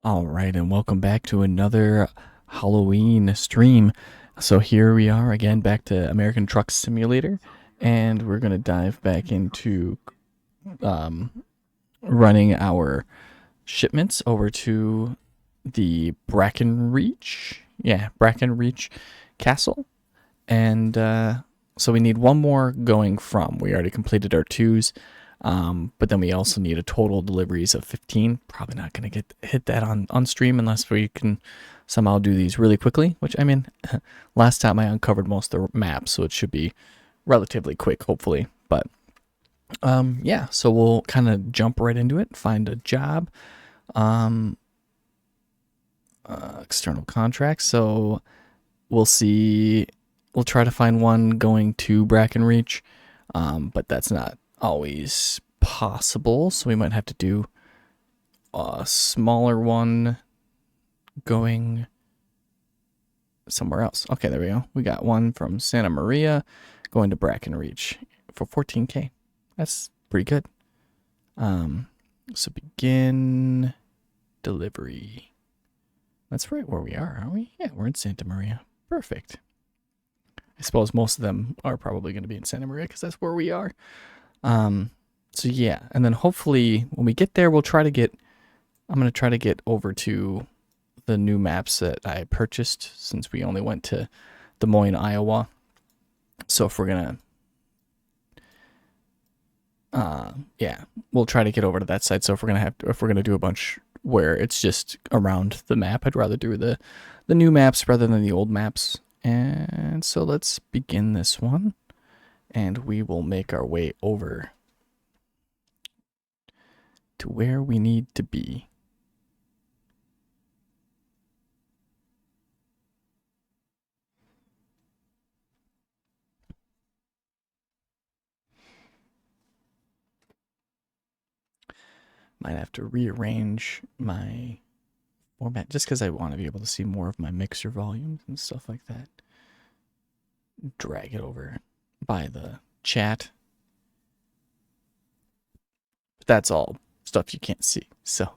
All right, and welcome back to another Halloween stream. So here we are again, back to American Truck Simulator, and we're gonna dive back into um, running our shipments over to the Brackenreach Castle, and so we need one more going from. We already completed our twos. But then we also need a total deliveries of 15. Probably not going to hit that on stream unless we can somehow do these really quickly, which I mean, last time I uncovered most of the maps, so it should be relatively quick, hopefully. But yeah, so we'll kind of jump right into it, find a job. External contracts. So we'll see. We'll try to find one going to Brackenreach, but that's not always possible, so we might have to do a smaller one going somewhere else. Okay, there we go. We got one from Santa Maria going to Brackenreach for 14K. That's pretty good. So begin delivery. That's right where we are, aren't we? Yeah, we're in Santa Maria. Perfect. I suppose most of them are probably going to be in Santa Maria because that's where we are. So yeah, and then hopefully when we get there, I'm going to try to get over to the new maps that I purchased since we only went to Des Moines, Iowa. So if we're going to, yeah, we'll try to get over to that side. So if we're going to do a bunch where it's just around the map, I'd rather do the new maps rather than the old maps. And so let's begin this one, and we will make our way over to where we need to be. Might have to rearrange my format just because I want to be able to see more of my mixer volumes and stuff like that. Drag it over by the chat. But that's all stuff you can't see, so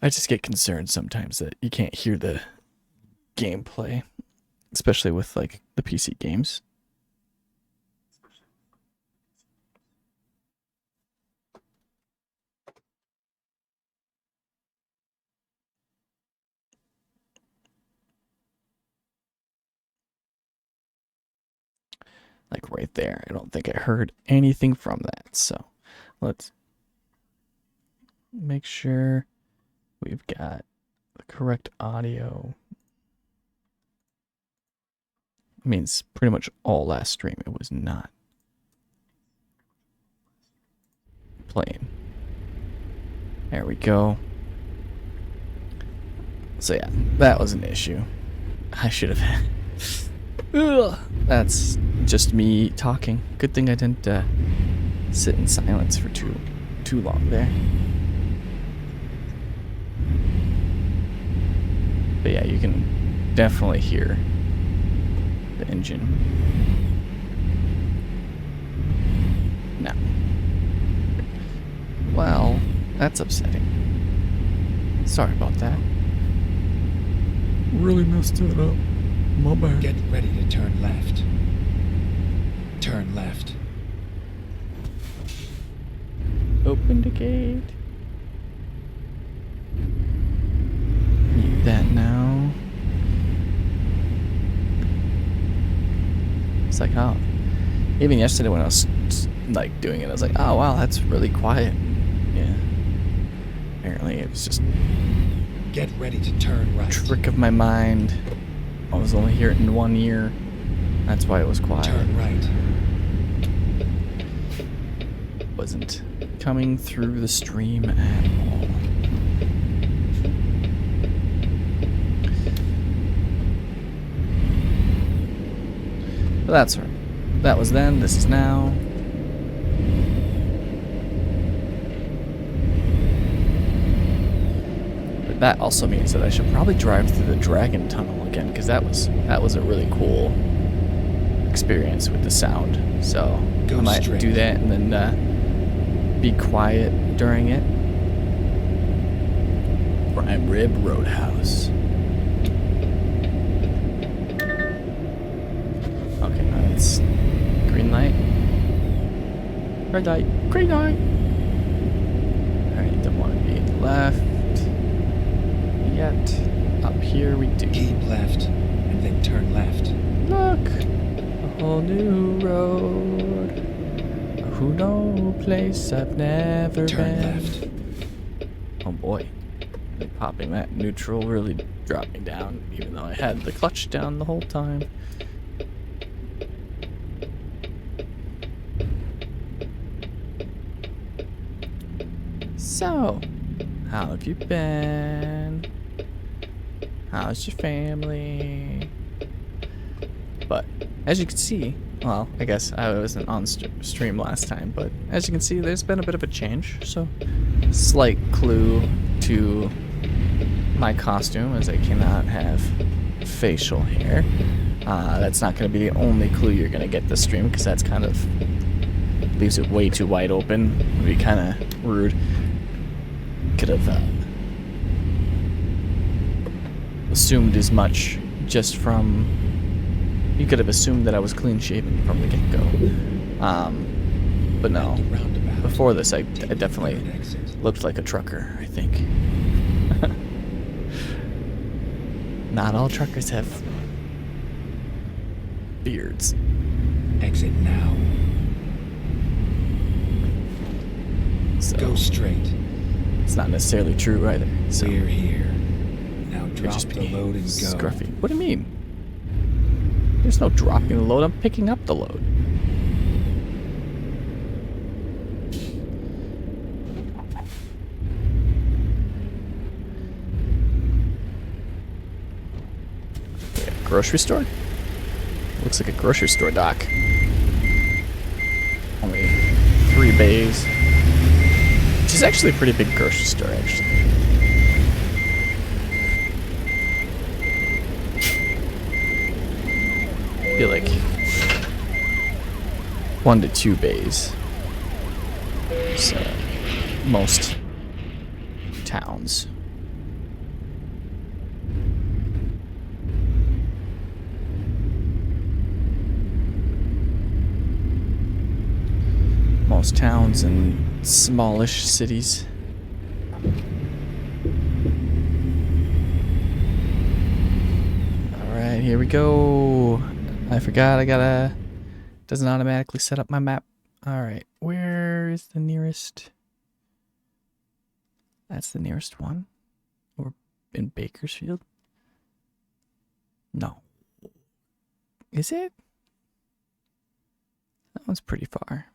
I just get concerned sometimes that you can't hear the gameplay, especially with like the PC games. Like right there. I don't think I heard anything from that. So let's make sure we've got the correct audio. I mean, it's pretty much all last stream. It was not playing. There we go. So yeah, that was an issue. I should have. Ugh, that's just me talking. Good thing I didn't sit in silence for too long there. But yeah, you can definitely hear the engine. No. Well, that's upsetting. Sorry about that. Really messed it up. My bad. Get ready to turn left. Turn left. Open the gate. Mute that now. It's like, oh. Even yesterday when I was like doing it, I was like, oh wow, that's really quiet. Yeah. Apparently it was just Get ready to turn right. trick of my mind. I was only hearing it in one ear. That's why it was quiet. Turn right. Wasn't coming through the stream at all. But that's right. That was then, this is now. But that also means that I should probably drive through the Dragon Tunnel again, because that was a really cool experience with the sound. So Go I might straight. do that and then be quiet during it. Prime Rib Roadhouse. Okay, now it's green light. Red light. Green light. Alright, don't want to be left yet. Up here we do. Keep left, and then turn left. Look! A whole new road. Who no place I've never Turn been. left. Oh boy. Popping that neutral really dropped me down, even though I had the clutch down the whole time. So, how have you been? How's your family? But, as you can see, well, I guess I wasn't on stream last time, but as you can see, there's been a bit of a change. So, slight clue to my costume, as I cannot have facial hair. That's not going to be the only clue you're going to get this stream, because that's kind of leaves it way too wide open. It'd be kind of rude. Could have assumed as much just from... You could have assumed that I was clean shaven from the get-go. But no. Before this, I definitely looked like a trucker, I think. Not all truckers have beards. Exit now. So Go straight. it's not necessarily true either. So We're here. Now could drop just the be load and go. scruffy. What do you mean? There's no dropping the load. I'm picking up the load. Grocery store? Looks like a grocery store dock. Only 3 bays. Which is actually a pretty big grocery store, actually. I feel like 1 to 2 bays. So, most towns. Most towns and smallish cities. Alright, here we go. I forgot I gotta... Doesn't automatically set up my map. Alright, where is the nearest... That's the nearest one? Or in Bakersfield? No. Is it? That one's pretty far.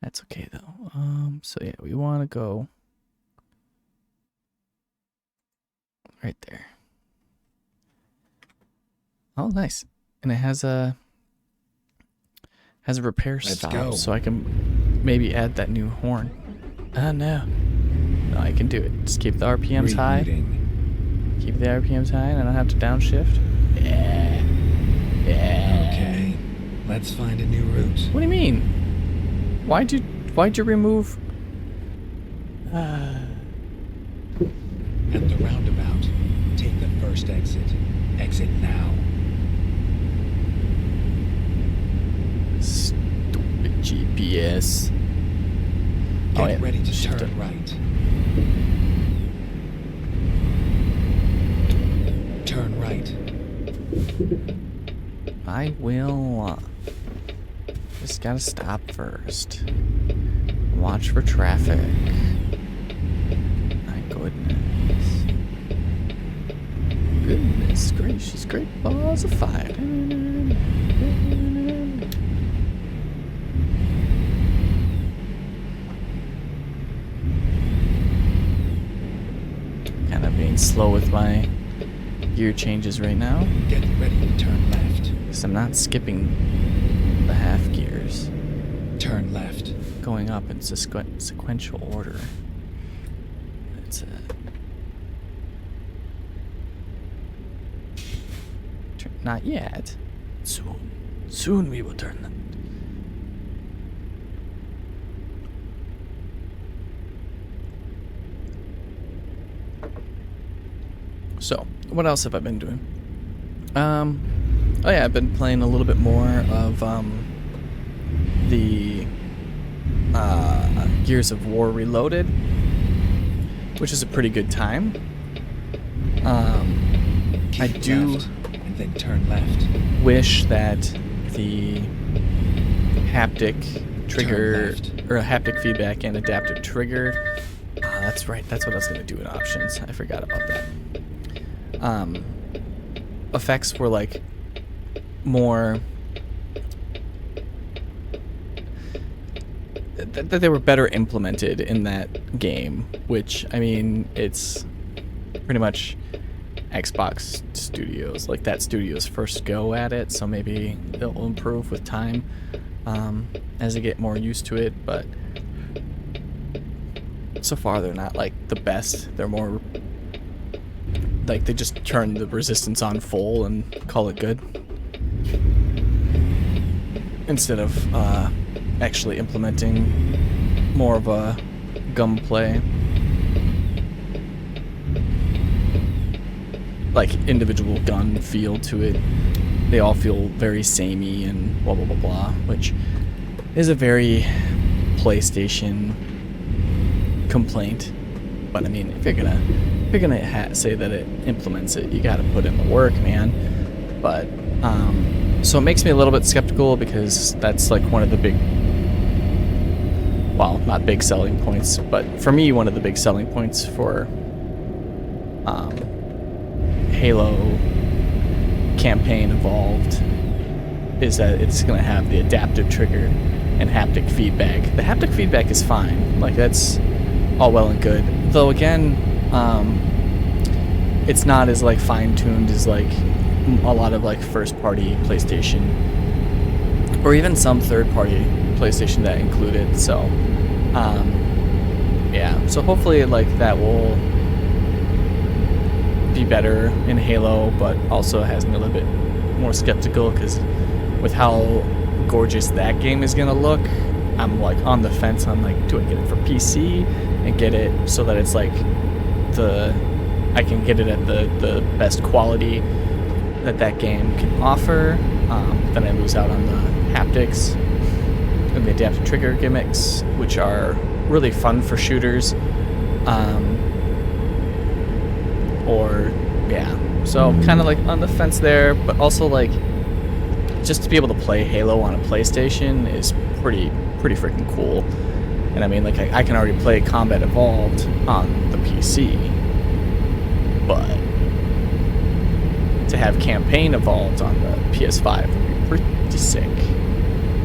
That's okay though. So yeah, we want to go right there. Oh, nice. And it has a repair stop, go. so I can maybe add that new horn. Oh no. No, I can do it. Just keep the RPMs high. Rebooting. Keep the RPMs high, and I don't have to downshift. Yeah. Yeah. Okay. Let's find a new route. What do you mean? Why'd you remove? At the roundabout, take the first exit. Exit now. Stupid GPS. Get ready to shift turn it. right. Turn right. I will. Just gotta stop first. Watch for traffic. My goodness. Goodness gracious, great balls of fire. Kind of being slow with my gear changes right now. Get ready to turn left. Because I'm not skipping the half gears. Turn left. Going up in sequential order. It's not yet. Soon. Soon we will turn them. So, what else have I been doing? Oh yeah, I've been playing a little bit more of the Gears of War Reloaded, which is a pretty good time. I Keep do left, and then turn left. wish that the haptic trigger left. or a haptic feedback and adaptive trigger. That's right. That's what I was gonna do in options. I forgot about that. Effects were like more that they were better implemented in that game, which I mean it's pretty much Xbox Studios, like that studio's first go at it, so maybe they'll improve with time as they get more used to it, but so far they're not like the best. They're more like they just turn the resistance on full and call it good instead of actually implementing more of a gunplay, like individual gun feel to it. They all feel very samey and blah blah blah blah, which is a very PlayStation complaint. But I mean, if you're gonna say that it implements it, you gotta put in the work, man. But so it makes me a little bit skeptical because that's like one of the big, well, not big selling points, but for me, one of the big selling points for Halo campaign Evolved is that it's going to have the adaptive trigger and haptic feedback. The haptic feedback is fine, like that's all well and good, though again it's not as like fine-tuned as like a lot of like first-party PlayStation or even some third-party PlayStation that include it. So yeah, so hopefully like that will be better in Halo, but also has me a little bit more skeptical because with how gorgeous that game is gonna look, I'm like on the fence on like, do I get it for PC and get it so that it's like I can get it at the best quality that game can offer, then I lose out on the haptics and the adaptive trigger gimmicks, which are really fun for shooters. Or yeah, so kind of like on the fence there, but also like just to be able to play Halo on a PlayStation is pretty freaking cool. And I mean, like I can already play Combat Evolved on the PC, but to have Campaign Evolved on the PS5 would be pretty sick.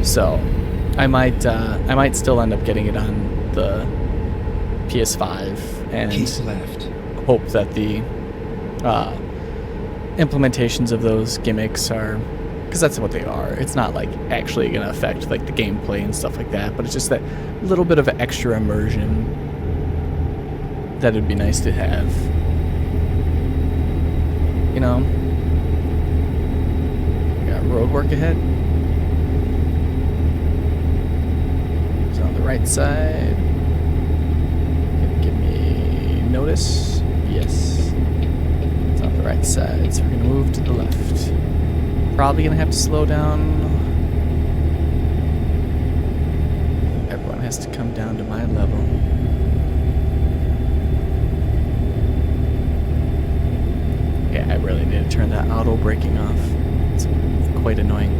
So I might still end up getting it on the PS5 and Keep left. hope that the implementations of those gimmicks are, because that's what they are. It's not like actually going to affect like the gameplay and stuff like that, but it's just that little bit of extra immersion that it'd be nice to have. You know, we got road work ahead. It's on the right side. Give me notice. Yes. It's on the right side, so we're going to move to the left. Probably going to have to slow down. Everyone has to come down to my level. Yeah, I really need to turn that auto braking off. It's quite annoying.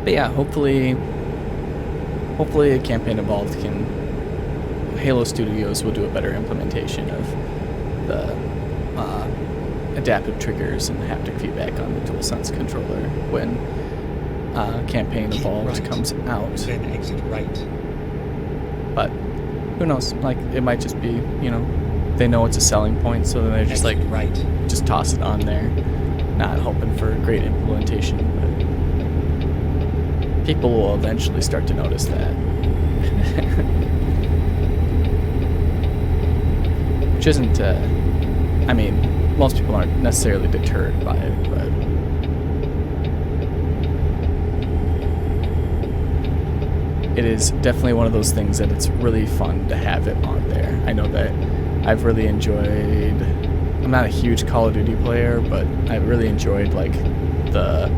But yeah, hopefully a Campaign Evolved can, Halo Studios will do a better implementation of the adaptive triggers and haptic feedback on the DualSense controller when Campaign Evolved right. comes out. Then exit right. But who knows? Like it might just be, you know, they know it's a selling point, so then they're just Exit like right. just toss it on there, not hoping for great implementation. But people will eventually start to notice that. Which isn't, I mean, most people aren't necessarily deterred by it, but it is definitely one of those things that it's really fun to have it on there. I know that I've really enjoyed. I'm not a huge Call of Duty player, but I really enjoyed like the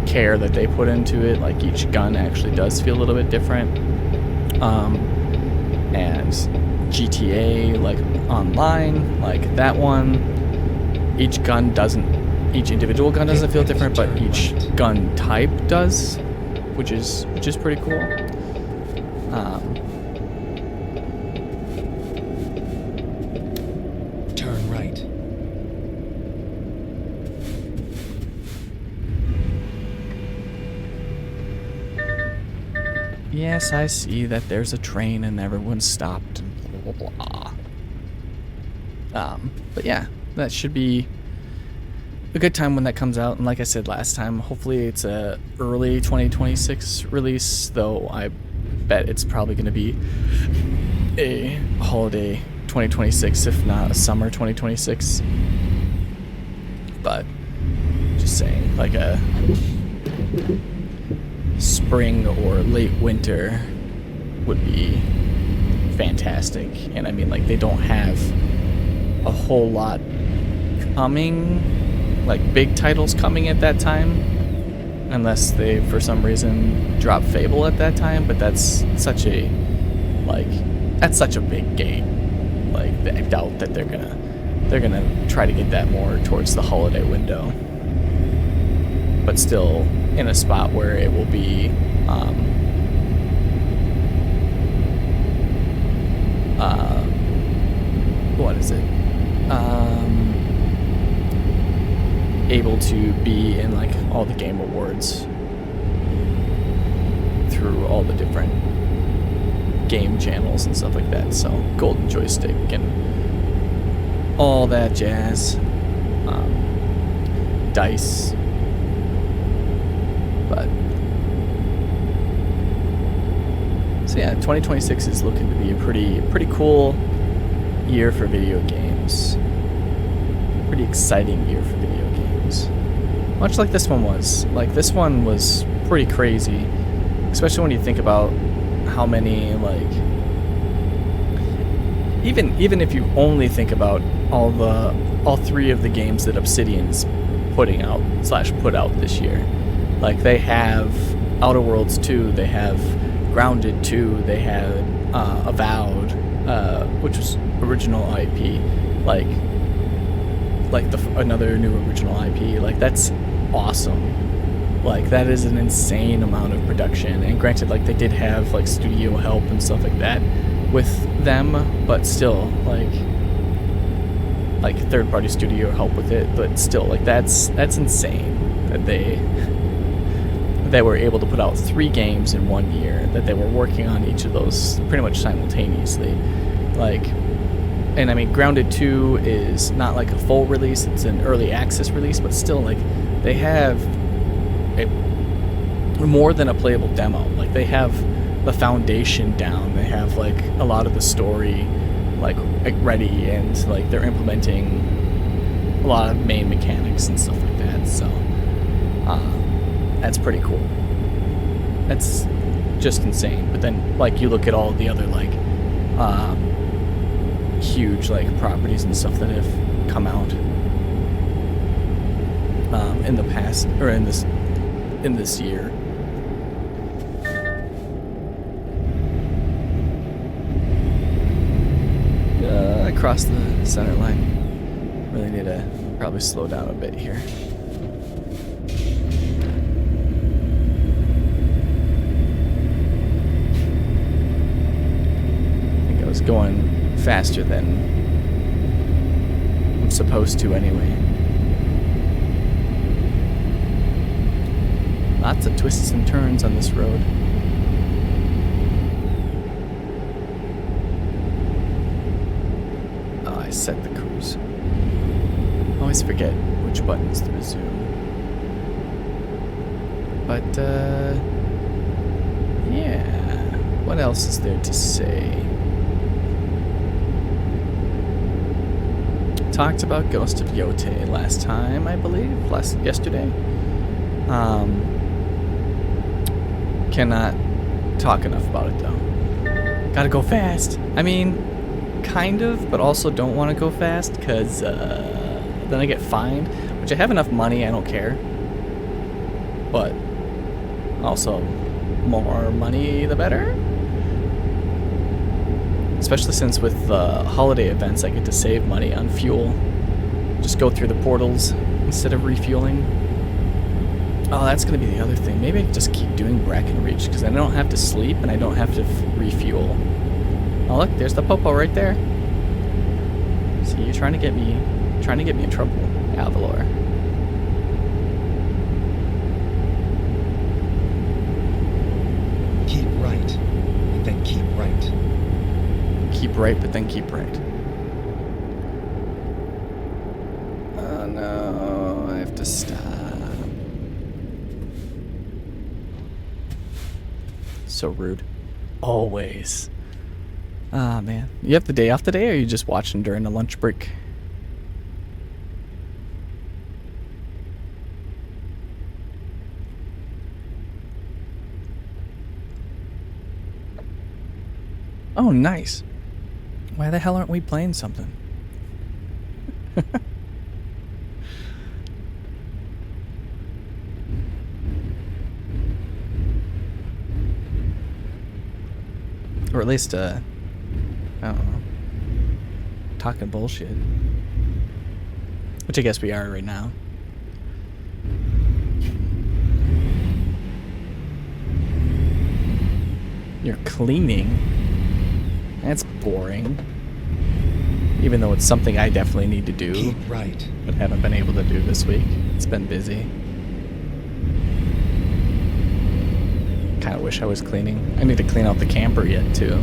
care that they put into it. Like each gun actually does feel a little bit different. And GTA, like online, like that one, each individual gun doesn't feel different, but each gun type does, which is pretty cool. Turn right. Yes, I see that there's a train and everyone's stopped and blah blah blah. But yeah, that should be a good time when that comes out. And like I said last time, hopefully it's a early 2026 release, though I bet it's probably going to be a holiday 2026, if not a summer 2026. But just saying, like a spring or late winter would be fantastic. And I mean, like, they don't have a whole lot coming, like big titles coming at that time, unless they for some reason drop Fable at that time. But that's such a big game. Like, I doubt that they're gonna try to get that more towards the holiday window, but still in a spot where it will be what is it? Able to be in like all the game awards through all the different game channels and stuff like that. So golden joystick and all that jazz. Dice. But so yeah, 2026 is looking to be a pretty cool year for video games. Pretty exciting year for video games. Much like this one was. Like, this one was pretty crazy, especially when you think about how many, like, even if you only think about all three of the games that Obsidian's put out this year. Like, they have Outer Worlds 2, they have Grounded 2, they had Avowed, which was original IP, like another new original IP. Like, that's awesome. Like, that is an insane amount of production. And granted, like, they did have like studio help and stuff like that with them, but still, like third-party studio help with it. But still, like, that's insane that they were able to put out 3 games in 1 year, that they were working on each of those pretty much simultaneously. Like, and I mean, Grounded 2 is not like a full release, it's an early access release, but still, like, they have more than a playable demo. Like, they have the foundation down, they have like a lot of the story like ready, and like they're implementing a lot of main mechanics and stuff like that. So that's pretty cool. That's just insane. But then, like, you look at all the other like huge like properties and stuff that have come out in the past, or in this year. I crossed the center line. Really need to probably slow down a bit here. I think I was going faster than I'm supposed to anyway. Lots of twists and turns on this road. Oh, I set the cruise. Always forget which buttons to resume. But, yeah. What else is there to say? Talked about Ghost of Yote last time, I believe. Yesterday. Cannot talk enough about it though. Gotta go fast. I mean, kind of, but also don't want to go fast because then I get fined. Which I have enough money, I don't care. But also, more money the better. Especially since with holiday events, I get to save money on fuel. Just go through the portals instead of refueling. Oh, that's gonna be the other thing. Maybe I can just keep doing Brackenreach because I don't have to sleep and I don't have to refuel. Oh look, there's the Popo right there. See, you're trying to get me in trouble, Avalor. Keep right, and then keep right. Keep right, but then keep right. Oh no, I have to stop. So rude. Always. Ah, man. You have the day off today, or are you just watching during the lunch break? Oh, nice. Why the hell aren't we playing something? Or at least, I don't know, talking bullshit. Which I guess we are right now. You're cleaning? That's boring. Even though it's something I definitely need to do. Keep right. But haven't been able to do this week. It's been busy. Kind of wish I was cleaning. I need to clean out the camper yet too.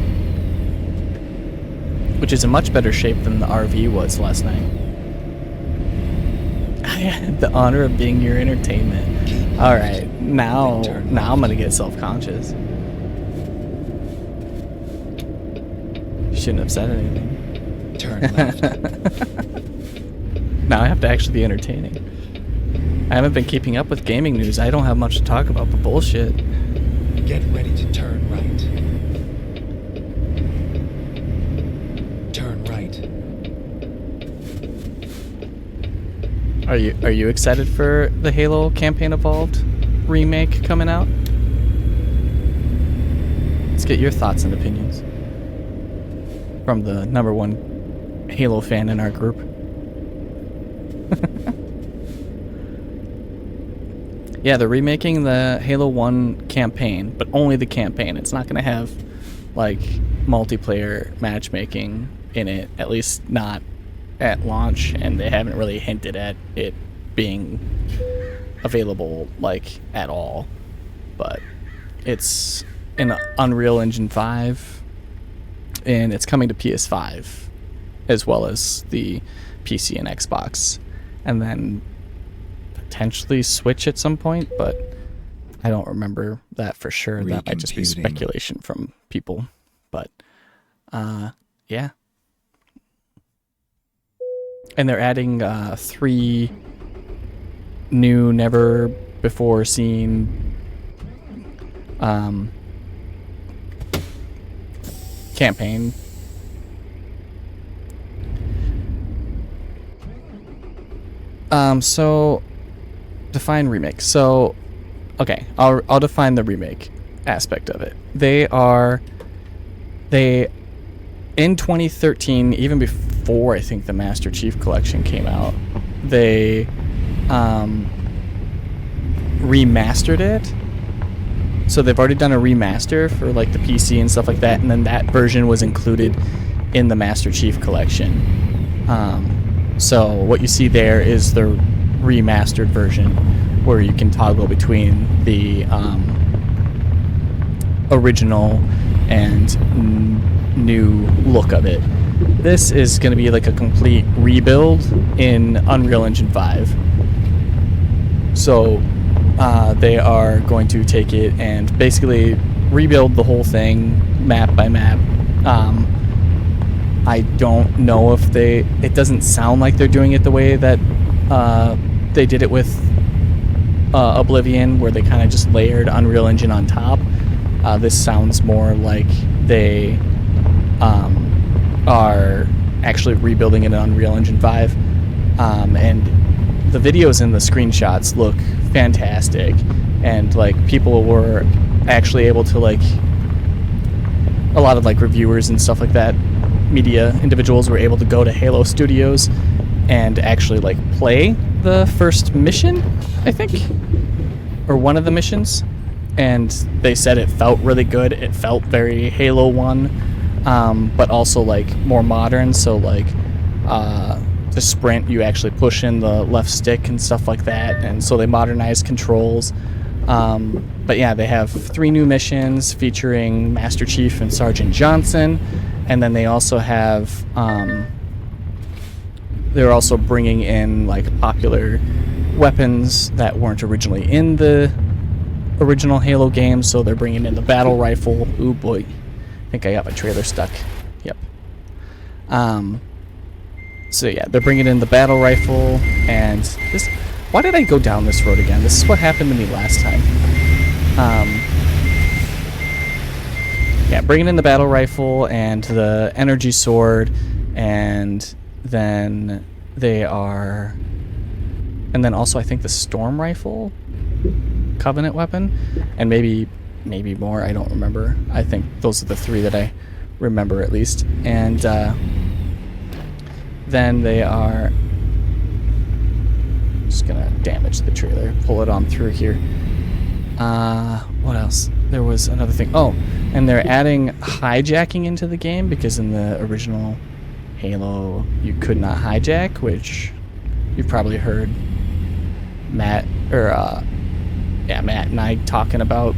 Which is in much better shape than the RV was last night. I had the honor of being your entertainment. Alright, now I'm gonna get self-conscious. Shouldn't have said anything. Turn left. Now I have to actually be entertaining. I haven't been keeping up with gaming news. I don't have much to talk about but bullshit. Get ready to turn right. Turn right. Are you excited for the Halo Campaign Evolved remake coming out? Let's get your thoughts and opinions from the #1 Halo fan in our group. Yeah, they're remaking the Halo 1 campaign, but only the campaign. It's not going to have, like, multiplayer matchmaking in it, at least not at launch, and they haven't really hinted at it being available, like, at all. But it's in Unreal Engine 5, and it's coming to PS5, as well as the PC and Xbox. And then potentially Switch at some point, but I don't remember that for sure. That might just be speculation from people. But yeah. And they're adding 3 new, never before seen campaign. So define remake. So, okay, I'll define the remake aspect of it. They in 2013, even before I think the Master Chief Collection came out, they remastered it. So they've already done a remaster for like the PC and stuff like that, and then that version was included in the Master Chief Collection. So what you see there is the remastered version where you can toggle between the original and new look of it. This is going to be like a complete rebuild in Unreal Engine 5. So they are going to take it and basically rebuild the whole thing map by map. I don't know if it doesn't sound like they're doing it the way that they did it with Oblivion, where they kind of just layered Unreal Engine on top. This sounds more like they are actually rebuilding it in Unreal Engine 5. And the videos and the screenshots look fantastic. And like people were actually able to like, a lot of like reviewers and stuff like that, media individuals were able to go to Halo Studios and actually like play the first mission, I think, or one of the missions, and they said it felt really good. It felt very Halo 1, but also like more modern. So like the sprint, you actually push in the left stick and stuff like that, and so they modernized controls. But yeah, they have 3 new missions featuring Master Chief and Sergeant Johnson, and then they also have they're also bringing in like popular weapons that weren't originally in the original Halo game. So they're bringing in the battle rifle. Ooh boy, I think I got my trailer stuck. Yep. So yeah, they're bringing in the battle rifle, and this. Why did I go down this road again? This is what happened to me last time. Yeah, bringing in the battle rifle and the energy sword, and then also I think the storm rifle, Covenant weapon, and maybe more. I don't remember. I think those are the 3 that I remember at least. And then they are. Just gonna damage the trailer, pull it on through here. What else? There was another thing. Oh, and they're adding hijacking into the game, because in the original Halo you could not hijack, which you've probably heard Matt and I talking about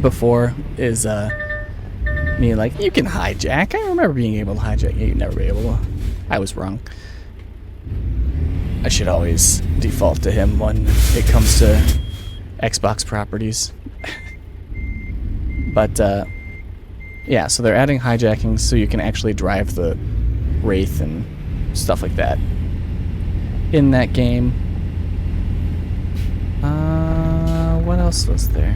before, is me like, you can hijack. I remember being able to hijack. You'd never be able to. I was wrong. I should always default to him when it comes to Xbox properties. But yeah, so they're adding hijacking so you can actually drive the Wraith and stuff like that in that game. What else was there?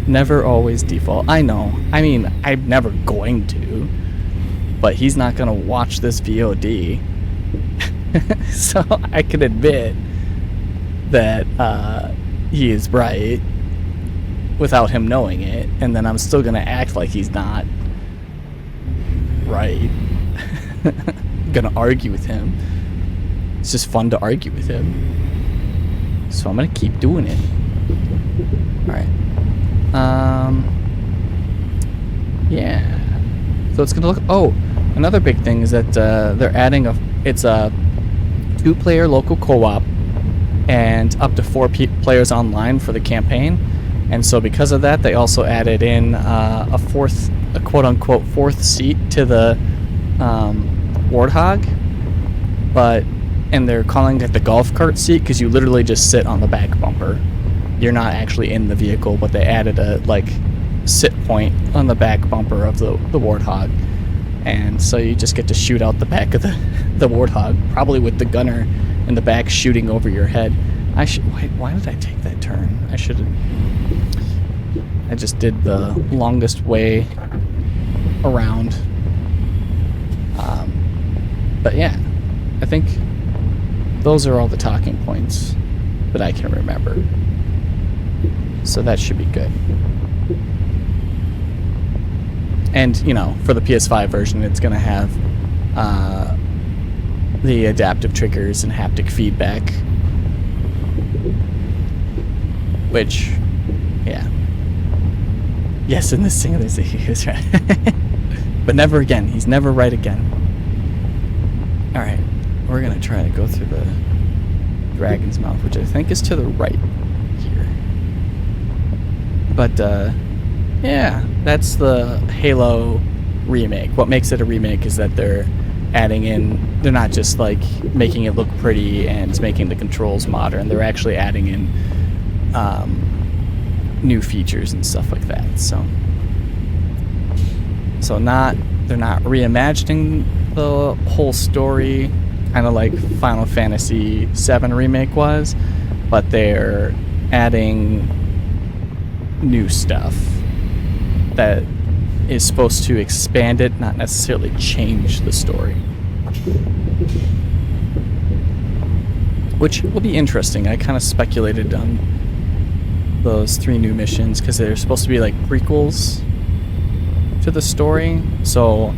Never always default. I know. I mean, I'm never going to. But he's not going to watch this VOD. So I can admit that he is right without him knowing it. And then I'm still going to act like he's not right. Going to argue with him. It's just fun to argue with him. So I'm going to keep doing it. Alright. Yeah. So it's going to look... Oh, another big thing is that they're adding it's a 2-player local co-op and up to 4 players online for the campaign. And so because of that, they also added in a quote-unquote fourth seat to the Warthog, and they're calling it the golf cart seat because you literally just sit on the back bumper. You're not actually in the vehicle, but they added a sit point on the back bumper of the Warthog, and so you just get to shoot out the back of the Warthog, probably with the gunner in the back shooting over your head. Why did I take that turn? I just did the longest way around. But yeah, I think those are all the talking points that I can remember. So that should be good. And, for the PS5 version, it's going to have the adaptive triggers and haptic feedback. Which, yeah. Yes, in this thing, he was right. But never again. He's never right again. Alright, we're going to try to go through the Dragon's Mouth, which I think is to the right here. But, yeah, that's the Halo remake. What makes it a remake is that they're not just making it look pretty and making the controls modern. They're actually adding in new features and stuff like that. So they're not reimagining the whole story, kind of like Final Fantasy VII Remake was, but they're adding new stuff that is supposed to expand it, not necessarily change the story. Which will be interesting. I kind of speculated on those 3 new missions because they're supposed to be like prequels to the story. So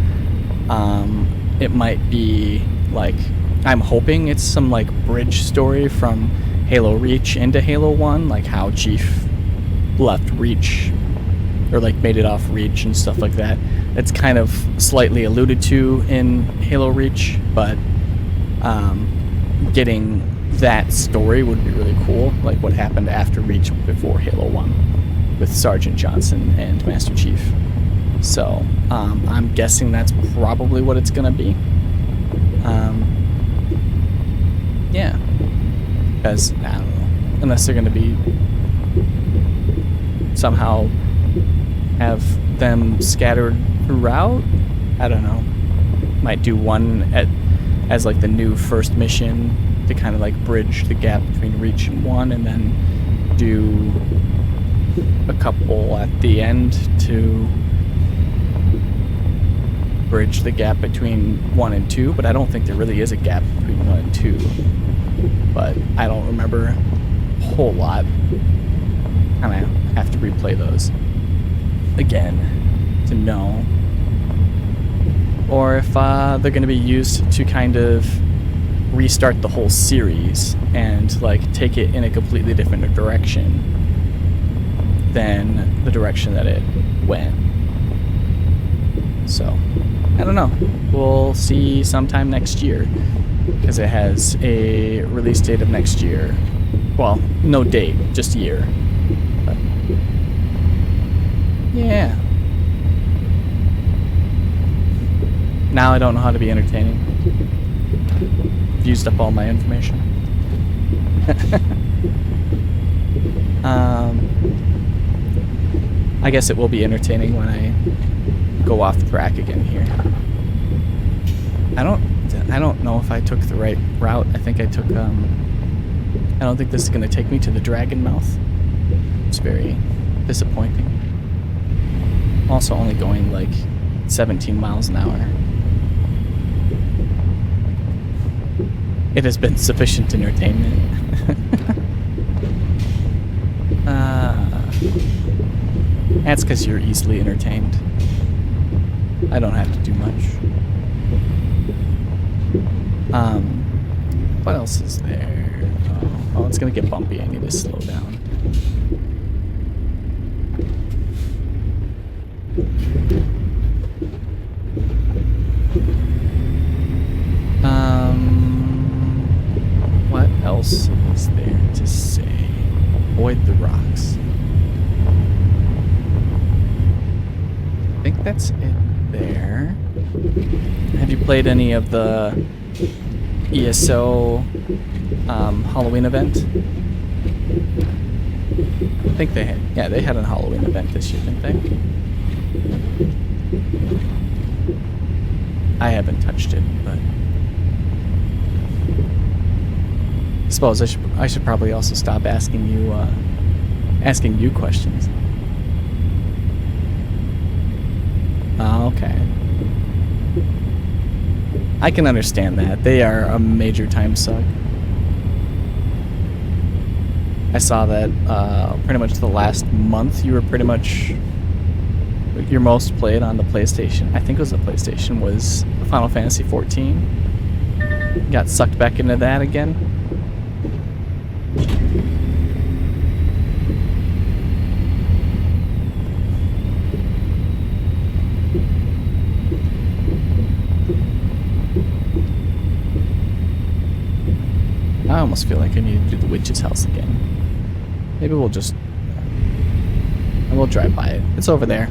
it might be like, I'm hoping it's some like bridge story from Halo Reach into Halo 1, like how Chief left Reach or like made it off Reach and stuff like that. It's kind of slightly alluded to in Halo Reach, but getting that story would be really cool, like what happened after Reach before Halo 1 with Sergeant Johnson and Master Chief. So I'm guessing that's probably what it's gonna be. Yeah, because I don't know, unless they're gonna be somehow have them scattered throughout. I don't know. Might do one as like the new first mission to kind of like bridge the gap between Reach and 1, and then do a couple at the end to bridge the gap between 1 and 2. But I don't think there really is a gap between 1 and 2. But I don't remember a whole lot. Kind of have to replay those again to know. Or if they're going to be used to kind of restart the whole series and like take it in a completely different direction than the direction that it went. So, I don't know. We'll see sometime next year, because it has a release date of next year. Well, no date, just year. But, yeah. Now I don't know how to be entertaining. I've used up all my information. I guess it will be entertaining when I go off the track again here. I don't know if I took the right route. I think I took I don't think this is gonna take me to the Dragon Mouth. It's very disappointing. Also only going like 17 miles an hour. It has been sufficient entertainment. That's because you're easily entertained. I don't have to do much. What else is there? Oh, it's gonna get bumpy. I need to slow down. What else is there to say? Avoid the rocks. I think that's it there. Have you played any of the ESO Haul-o-ween event? I think they had, yeah, they had a Haul-o-ween event this year, didn't they? I haven't touched it, but I suppose I should probably also stop asking you questions. Okay. I can understand that. They are a major time suck. I saw that pretty much the last month you were pretty much your most played on the PlayStation. I think it was the PlayStation was Final Fantasy 14. Got sucked back into that again. I almost feel like I need to do the witch's house again. Maybe we'll just... we'll drive by it. It's over there.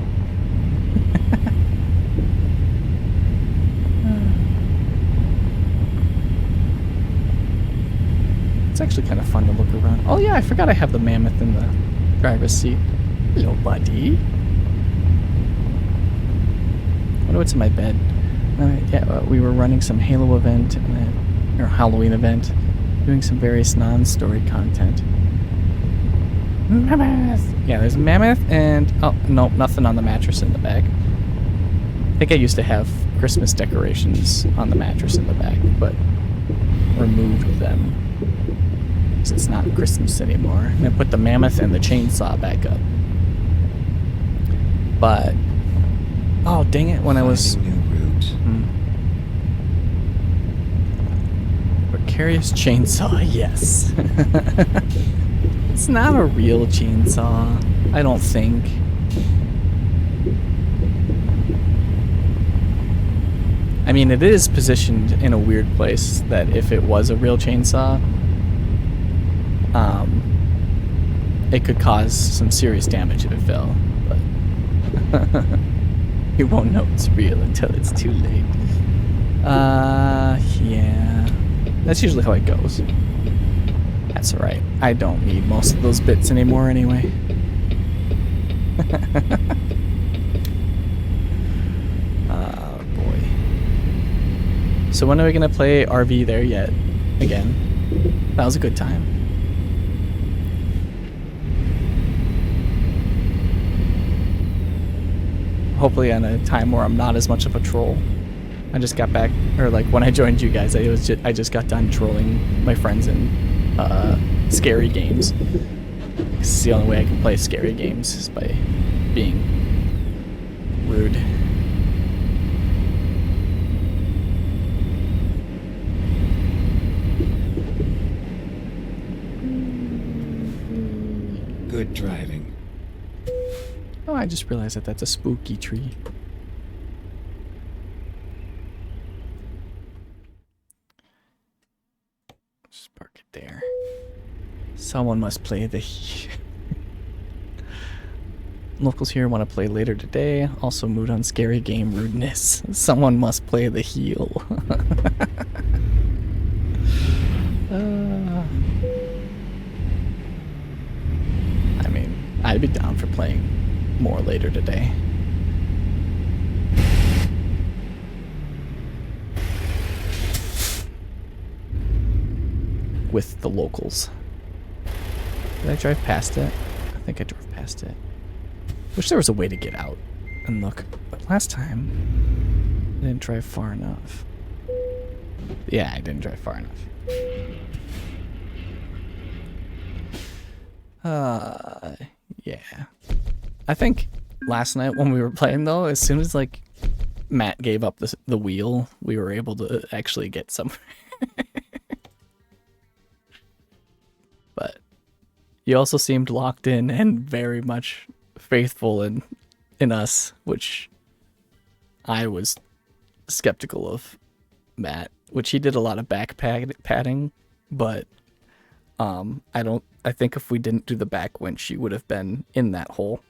It's actually kind of fun to look around. Oh yeah, I forgot I have the mammoth in the driver's seat. Hello, buddy. I wonder what's in my bed. Yeah, we were running some Halo event, or Haul-o-ween event. Doing some various non-story content. Mammoth! Yeah, there's a mammoth and... Oh, no, nothing on the mattress in the back. I think I used to have Christmas decorations on the mattress in the back, but removed them. Because it's not Christmas anymore. And I put the mammoth and the chainsaw back up. But... Oh, dang it, when I was... Finding new route. Precarious chainsaw, yes. It's not a real chainsaw, I don't think. I mean, it is positioned in a weird place that if it was a real chainsaw, it could cause some serious damage if it fell. But you won't know it's real until it's too late. Yeah. That's usually how it goes. That's alright. I don't need most of those bits anymore anyway. Oh boy. So when are we gonna play RV there yet? Again. That was a good time. Hopefully on a time where I'm not as much of a troll. I just got back, or like when I joined you guys, I just got done trolling my friends in scary games. It's the only way I can play scary games is by being rude. Good driving. Oh, I just realized that that's a spooky tree. Just park it there. Someone must play the locals here want to play later today. Also mood on scary game rudeness. Someone must play the heel. I mean, I'd be down for playing more later today. With the locals. Did I drive past it? I think I drove past it. Wish there was a way to get out and look. But last time, I didn't drive far enough. Yeah, I didn't drive far enough. Yeah. I think last night when we were playing though, as soon as like Matt gave up the wheel, we were able to actually get somewhere. But you also seemed locked in and very much faithful in us, which I was skeptical of Matt, which he did a lot of back padding, but I think if we didn't do the back winch, you would have been in that hole.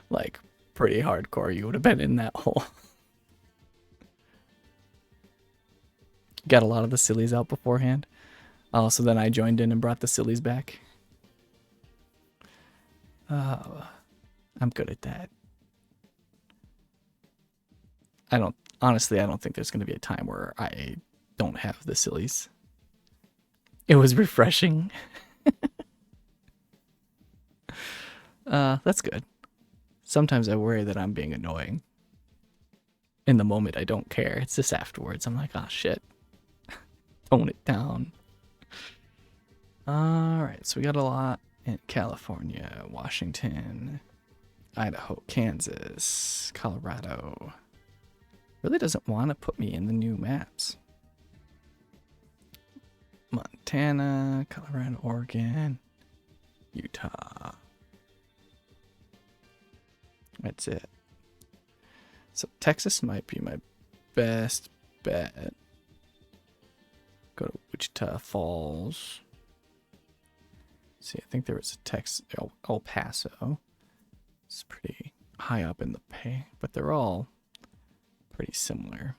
Like pretty hardcore, you would have been in that hole. Got a lot of the sillies out beforehand. Oh, so then I joined in and brought the sillies back. I'm good at that. Honestly, I don't think there's going to be a time where I don't have the sillies. It was refreshing. That's good. Sometimes I worry that I'm being annoying. In the moment, I don't care. It's just afterwards. I'm like, oh shit. Tone it down. Alright, so we got a lot in California, Washington, Idaho, Kansas, Colorado. Really doesn't want to put me in the new maps. Montana, Colorado, Oregon, Utah. That's it. So Texas might be my best bet. Go to Wichita Falls. See, I think there was a El Paso. It's pretty high up in the pay, but they're all pretty similar.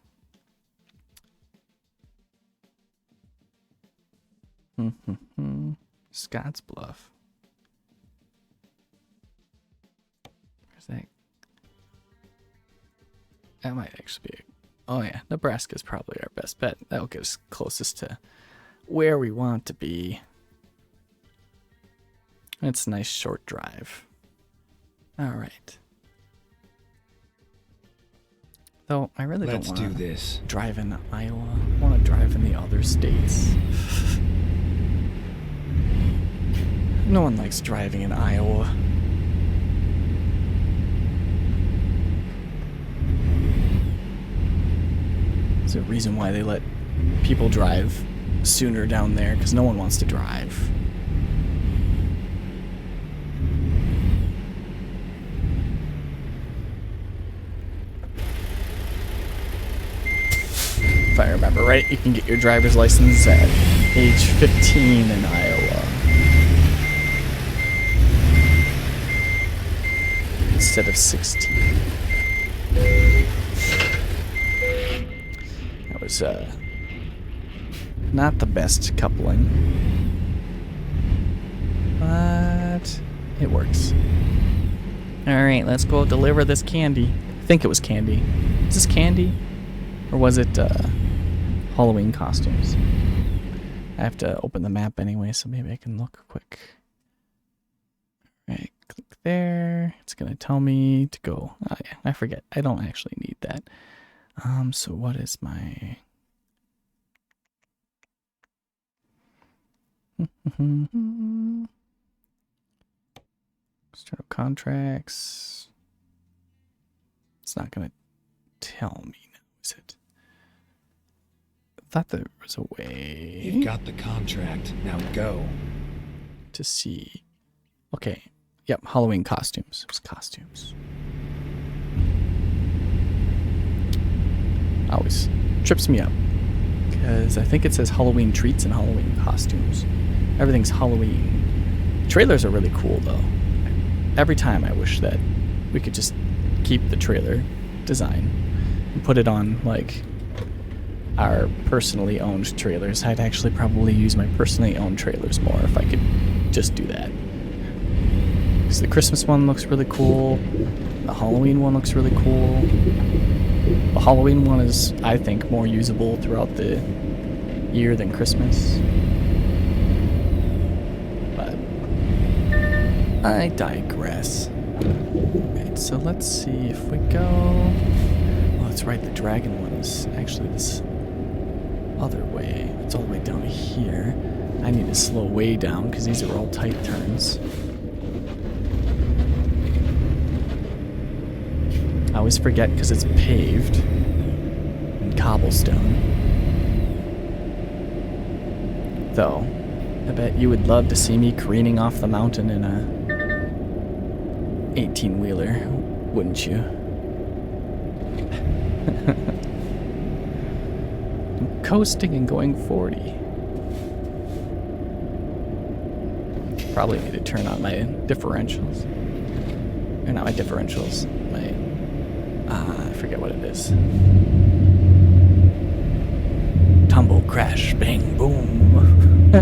Scotts Bluff. Where's that? That might actually be. Oh yeah, Nebraska's probably our best bet. That'll get us closest to where we want to be. It's a nice short drive. All right. Though I really Let's don't do want to this. drive in Iowa. I want to drive in the other states. No one likes driving in Iowa. There's a reason why they let people drive sooner down there, because no one wants to drive. If I remember right, you can get your driver's license at age 15 in Iowa. Instead of 16. That was not the best coupling, but it works. Alright, let's go deliver this candy. I think it was candy. Is this candy? Or was it Halloween costumes? I have to open the map anyway, so maybe I can look quick. Alright, click there. It's gonna tell me to go. Oh yeah, I forget. I don't actually need that. So what is my external contracts? It's not gonna tell me now, is it? I thought there was a way. You've got the contract. Now go. To see. Okay. Yep, Halloween costumes. It was costumes. Always trips me up. Because I think it says Halloween treats and Halloween costumes. Everything's Halloween. Trailers are really cool, though. Every time I wish that we could just keep the trailer design and put it on, like, our personally owned trailers. I'd actually probably use my personally owned trailers more if I could just do that. Because the Christmas one looks really cool. The Halloween one looks really cool. The Halloween one is, I think, more usable throughout the year than Christmas. But I digress. Right, so let's see if we go... Oh, that's right, the dragon one is actually this other way. It's all the way down here. I need to slow way down because these are all tight turns. I always forget because it's paved and cobblestone. Though, I bet you would love to see me careening off the mountain in a 18-wheeler, wouldn't you? I'm coasting and going 40. Probably need to turn on my differentials. Or not my differentials, my... I forget what it is. Tumble, crash, bang, boom.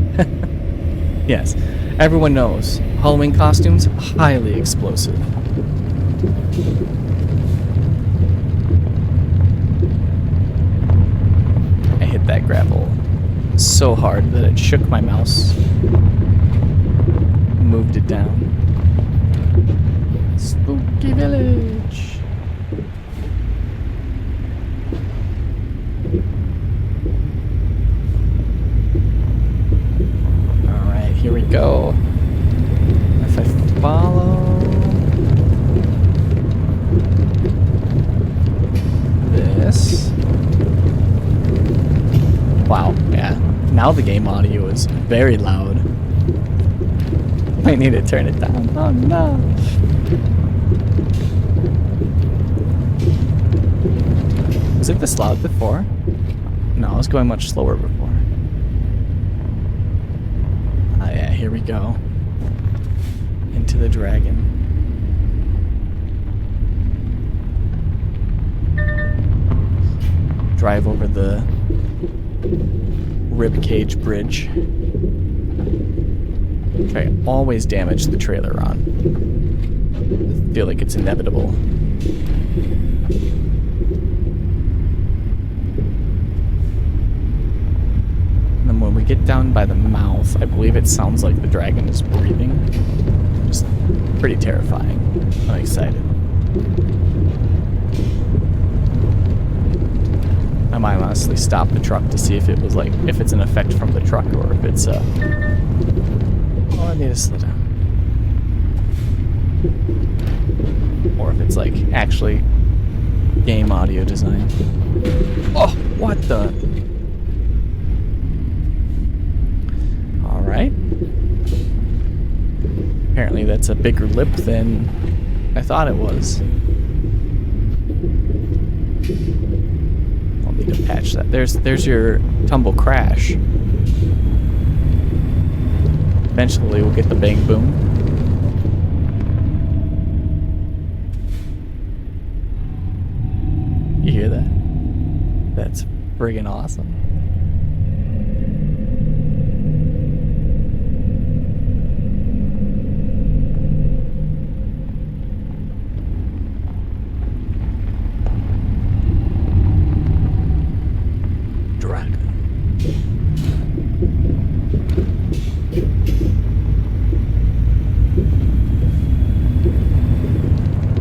Yes, everyone knows. Halloween costumes, highly explosive. I hit that gravel so hard that it shook my mouse. Moved it down. Spooky Village. Alright, here we go. If I follow this. Wow, yeah. Now the game audio is very loud. I need to turn it down. Oh no. Was it this loud before? No, I was going much slower before. Ah yeah, here we go. Into the dragon. Drive over the ribcage bridge. Which I always damage the trailer on. I feel like it's inevitable. And then when we get down by the mouth, I believe it sounds like the dragon is breathing. Just pretty terrifying. I'm excited. I might honestly stop the truck to see if it was like, if it's an effect from the truck or if it's oh, I need to slow down. Or if it's like actually game audio design. Oh, what the? Alright. Apparently that's a bigger lip than I thought it was. I'll need to patch that. There's your tumble crash. Eventually we'll get the bang boom. You hear that? That's friggin' awesome. Dragon.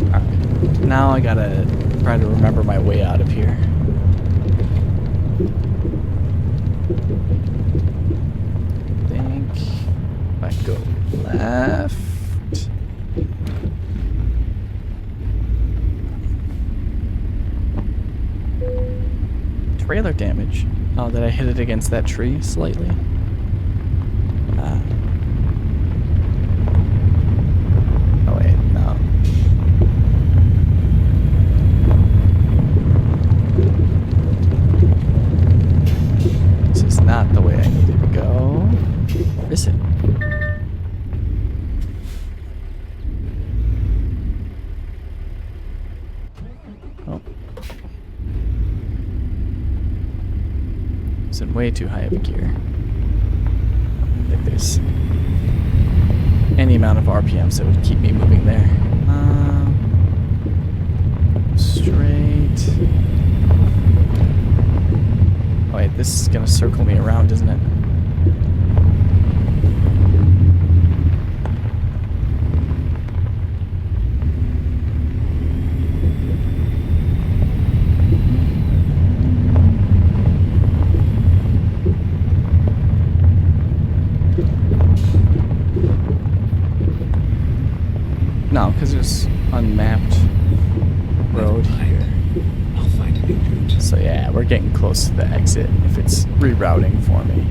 Alright. Now I gotta try to remember my way out of here. I think if I go left. Trailer damage. Oh, did I hit it against that tree slightly? Oh wait, no. This is not the way I needed to go. Where is it? Oh. It's in way too high of a gear. I don't think there's any amount of RPMs that would keep me moving there. Straight. Oh wait, this is gonna circle me around, isn't it? No, because there's unmapped road here. I'll find a new route. So yeah, we're getting close to the exit if it's rerouting for me.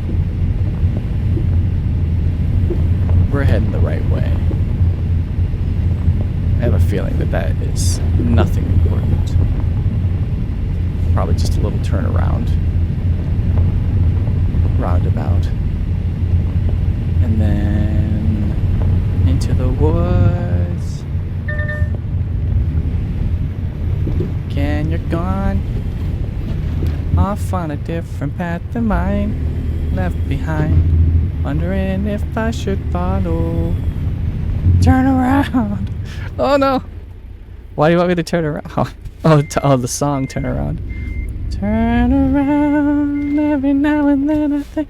We're heading the right way. I have a feeling that that is nothing important. Probably just a little turnaround. Roundabout. And then into the woods. Again, you're gone. Off on a different path than mine. Left behind. Wondering if I should follow. Turn around. Oh no. Why do you want me to turn around? Oh, the song Turn Around. Turn around. Every now and then I think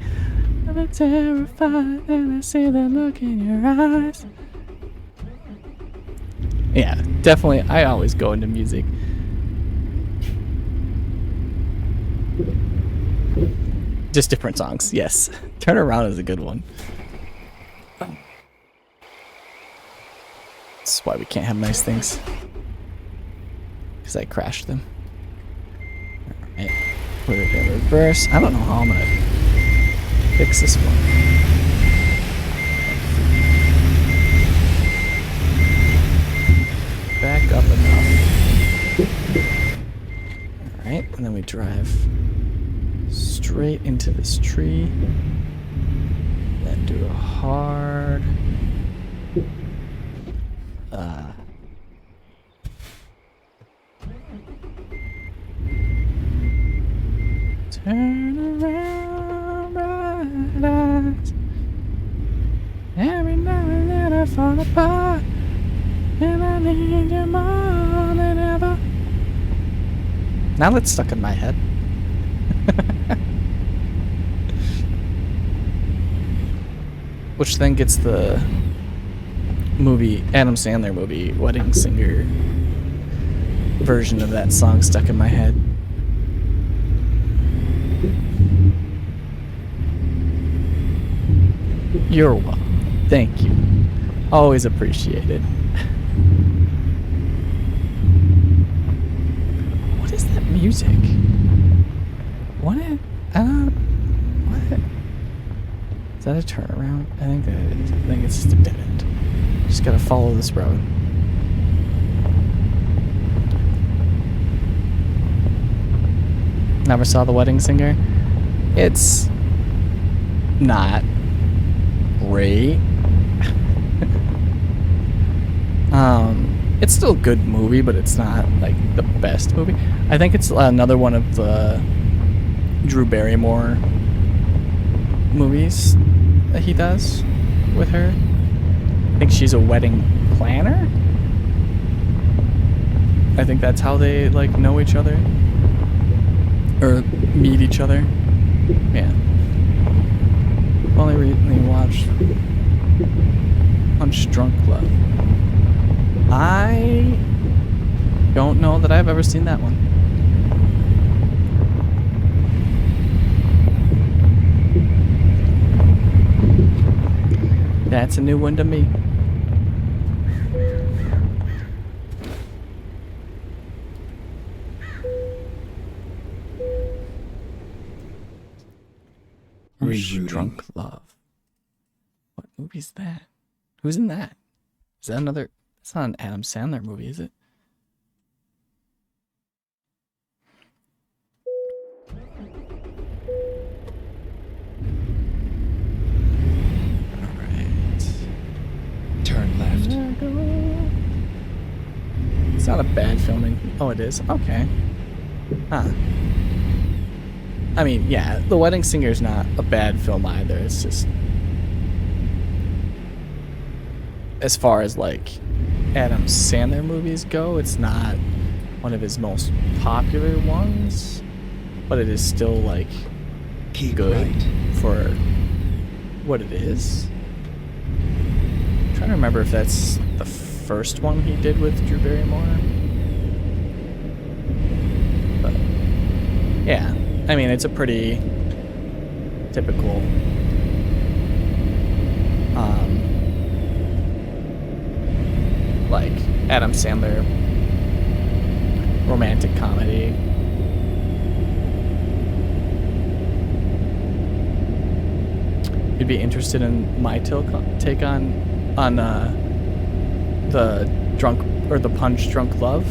I'm terrified and I see the look in your eyes. Yeah, definitely. I always go into music. Just different songs, yes. Turn Around is a good one. That's why we can't have nice things. Because I crashed them. Alright. Put it in reverse. I don't know how I'm gonna fix this one. Back up enough. Alright, and then we drive straight into this tree. Then do a hard turn around, bright eyes. Every now and then I fall apart, and I need you more than ever. Now that's stuck in my head. which then gets the movie, Adam Sandler movie, Wedding Singer version of that song stuck in my head. You're welcome. Thank you. Always appreciated. What is that music? What? What? Is that a turnaround? I think that it is. I think it's just a dead end. Just gotta follow this road. Never saw The Wedding Singer. It's not great. It's still a good movie, but it's not like the best movie. I think it's another one of the Drew Barrymore movies that he does with her. I think she's a wedding planner. I think that's how they like know each other or meet each other. Yeah. I've only recently watched Punch Drunk Love. I don't know that I've ever seen that one. That's a new one to me. Drunk Love. What movie's that? Who's in that? Is that another? It's not an Adam Sandler movie, is it? Alright. Turn left. It's not a bad filming. Oh, it is? Okay. Huh. I mean, yeah, The Wedding Singer's not a bad film either. It's just, as far as like Adam Sandler movies go, it's not one of his most popular ones, but it is still like Keep good right. for what it is. I'm trying to remember if that's the first one he did with Drew Barrymore. But yeah, I mean, it's a pretty typical like Adam Sandler romantic comedy. You'd be interested in my take on the drunk or the Punch Drunk Love,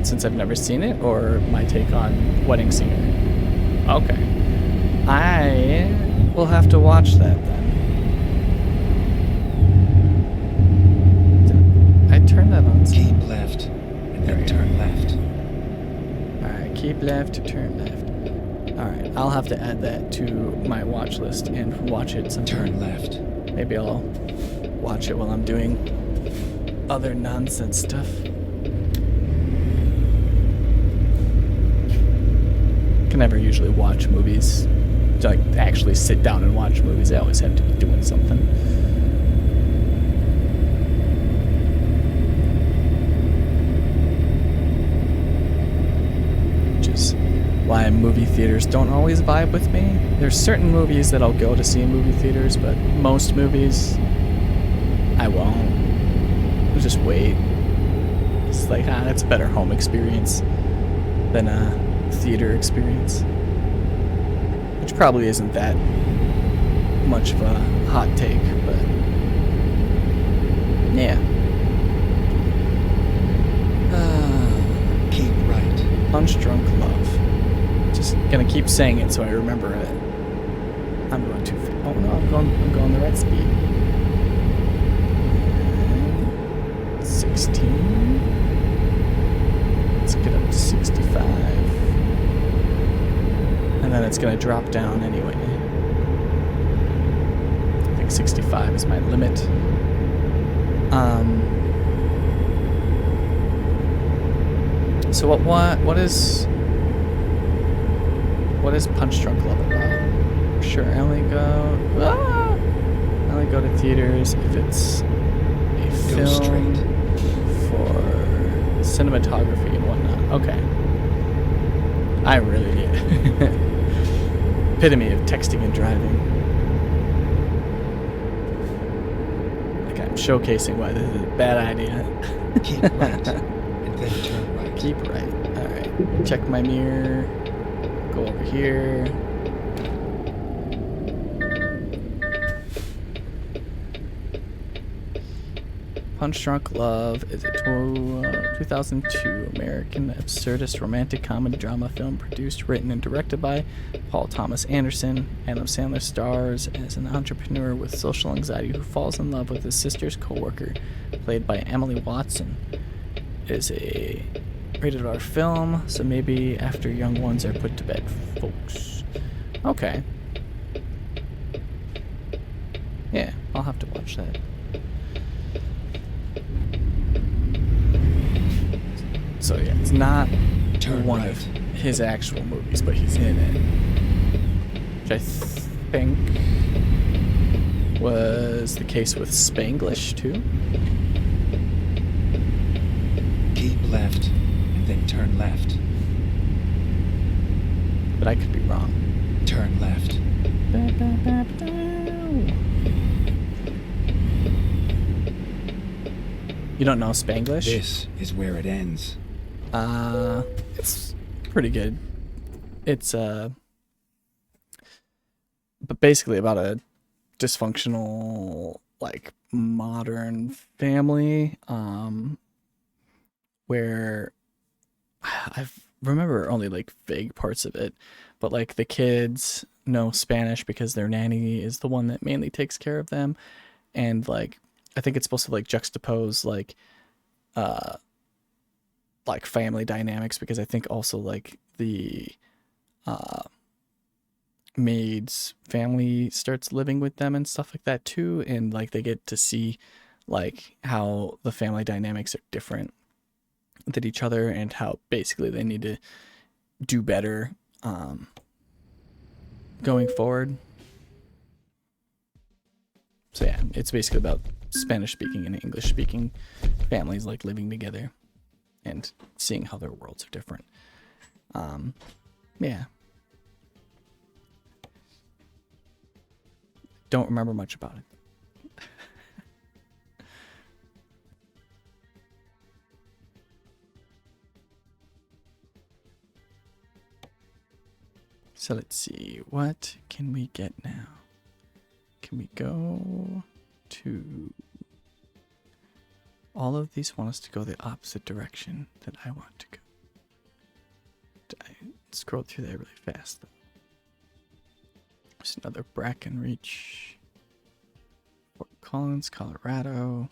since I've never seen it, or my take on Wedding Singer? Okay, I will have to watch that then. I turned that on. Keep left and then turn left. Alright, keep left to turn left. Alright, I'll have to add that to my watch list and watch it sometime. Turn left. Maybe I'll watch it while I'm doing other nonsense stuff. Can never usually watch movies. To like actually sit down and watch movies. I always have to be doing something. Why movie theaters don't always vibe with me. There's certain movies that I'll go to see in movie theaters, but most movies I won't. I'll just wait. It's like, that's a better home experience than a theater experience. Which probably isn't that much of a hot take, but yeah. Keep right. Punch Drunk Love. Just gonna keep saying it so I remember it. I'm going too fast. Oh no, I'm going the right speed. 16. Let's get up to 65. And then it's gonna drop down anyway. I think 65 is my limit. So what is Punch Drunk Love about? for sure. I only go to theaters if it's a Go film straight. for cinematography and whatnot. Okay. I really need epitome of texting and driving. Like I'm showcasing why this is a bad idea. Keep right, and then turn right. Keep right. Alright. Check my mirror. Go over here. Punch Drunk Love is a 2002 American absurdist romantic comedy drama film produced, written, and directed by Paul Thomas Anderson. Adam Sandler stars as an entrepreneur with social anxiety who falls in love with his sister's coworker, played by Emily Watson. It is a rated R film, so maybe after young ones are put to bed, folks. Okay. Yeah, I'll have to watch that. So yeah, it's not Turn one right. of his actual movies, but he's in it. Which I think was the case with Spanglish too. Keep left, and then turn left. But I could be wrong. Turn left. You don't know Spanglish? This is where it ends. It's pretty good. It's but basically about a dysfunctional, like, modern family, where I remember only like vague parts of it, but like the kids know Spanish because their nanny is the one that mainly takes care of them, and like I think it's supposed to like juxtapose like family dynamics, because I think also like the maid's family starts living with them and stuff like that too, and like they get to see like how the family dynamics are different than each other and how basically they need to do better going forward. So yeah, it's basically about Spanish speaking and English speaking families like living together and seeing how their worlds are different. Yeah. Don't remember much about it. So let's see, what can we get now? Can we go to... All of these want us to go the opposite direction that I want to go. I scrolled through that really fast though. There's another Brackenreach. Fort Collins, Colorado.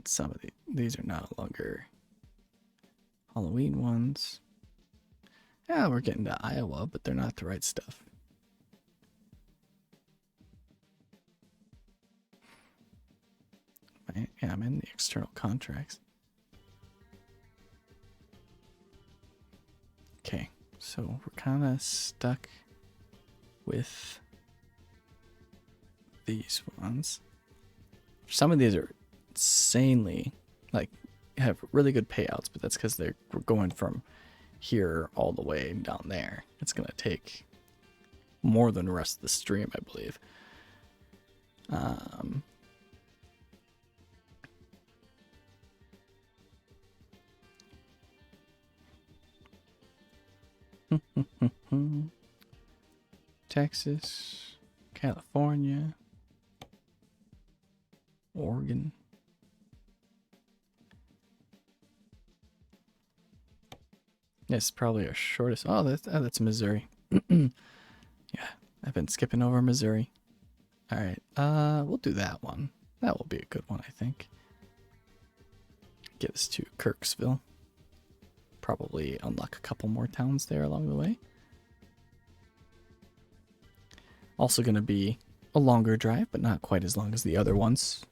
Some of these are no longer Haul-o-ween ones. Yeah, we're getting to Iowa, but they're not the right stuff. Yeah, I'm in the external contracts. Okay, so we're kind of stuck with these ones. Some of these are insanely, like, have really good payouts, but that's because we're going from here all the way down there. It's going to take more than the rest of the stream, I believe. Texas, California, Oregon. Yes, probably our shortest. Oh, that's Missouri. Yeah, I've been skipping over Missouri. All right, we'll do that one. That will be a good one, I think. Get us to Kirksville. Probably unlock a couple more towns there along the way. Also going to be a longer drive, but not quite as long as the other ones.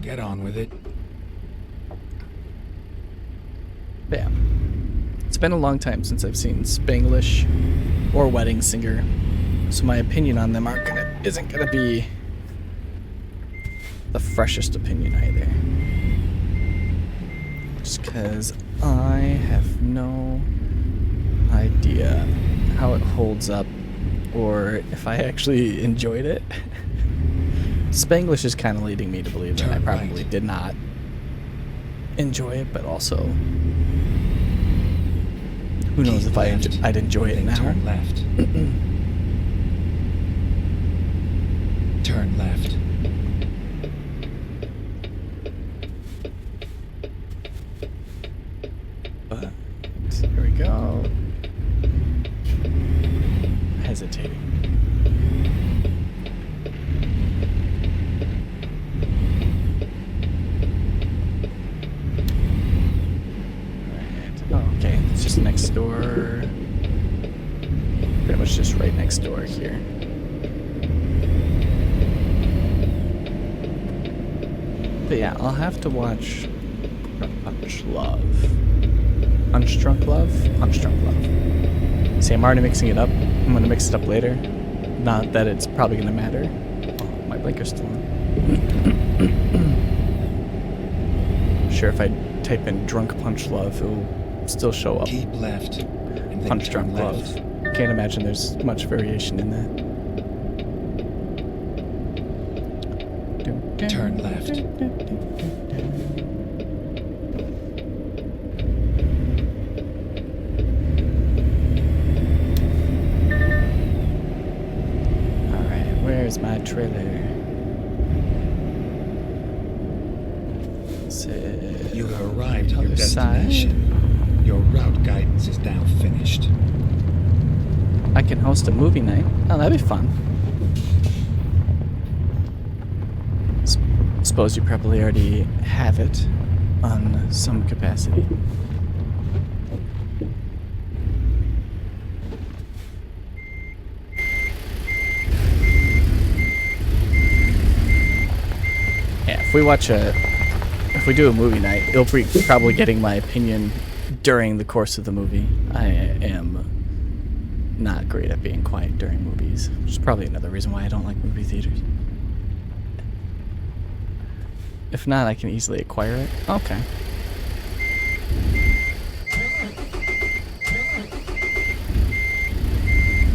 Get on with it. But yeah, It's been a long time since I've seen Spanglish or Wedding Singer, so my opinion on them isn't gonna be the freshest opinion either. Just because I have no idea how it holds up or if I actually enjoyed it. Spanglish is kind of leading me to believe that I probably did not enjoy it, but also who knows if I'd enjoy it now. Turn left. Turn left. But here we go. Hesitating. Okay, it's just next door. Pretty much just right next door here. But yeah, I'll have to watch Punch Love. Punch-Drunk Love? Punch-Drunk Love. See, I'm already mixing it up. I'm gonna mix it up later. Not that it's probably gonna matter. Oh, my blinker's still on. Sure, if I type in Drunk Punch Love, it'll still show up. Keep left. And then Punch Drunk Love. Can't imagine there's much variation in that. Turn left. Alright, where's my trailer? You have arrived at your Other side. destination. Your route guidance is now finished. I can host a movie night. Oh, that'd be fun. Suppose you probably already have it on some capacity. Yeah, if we do a movie night, it'll be probably getting my opinion during the course of the movie. I am not great at being quiet during movies, which is probably another reason why I don't like movie theaters. If not, I can easily acquire it. Okay.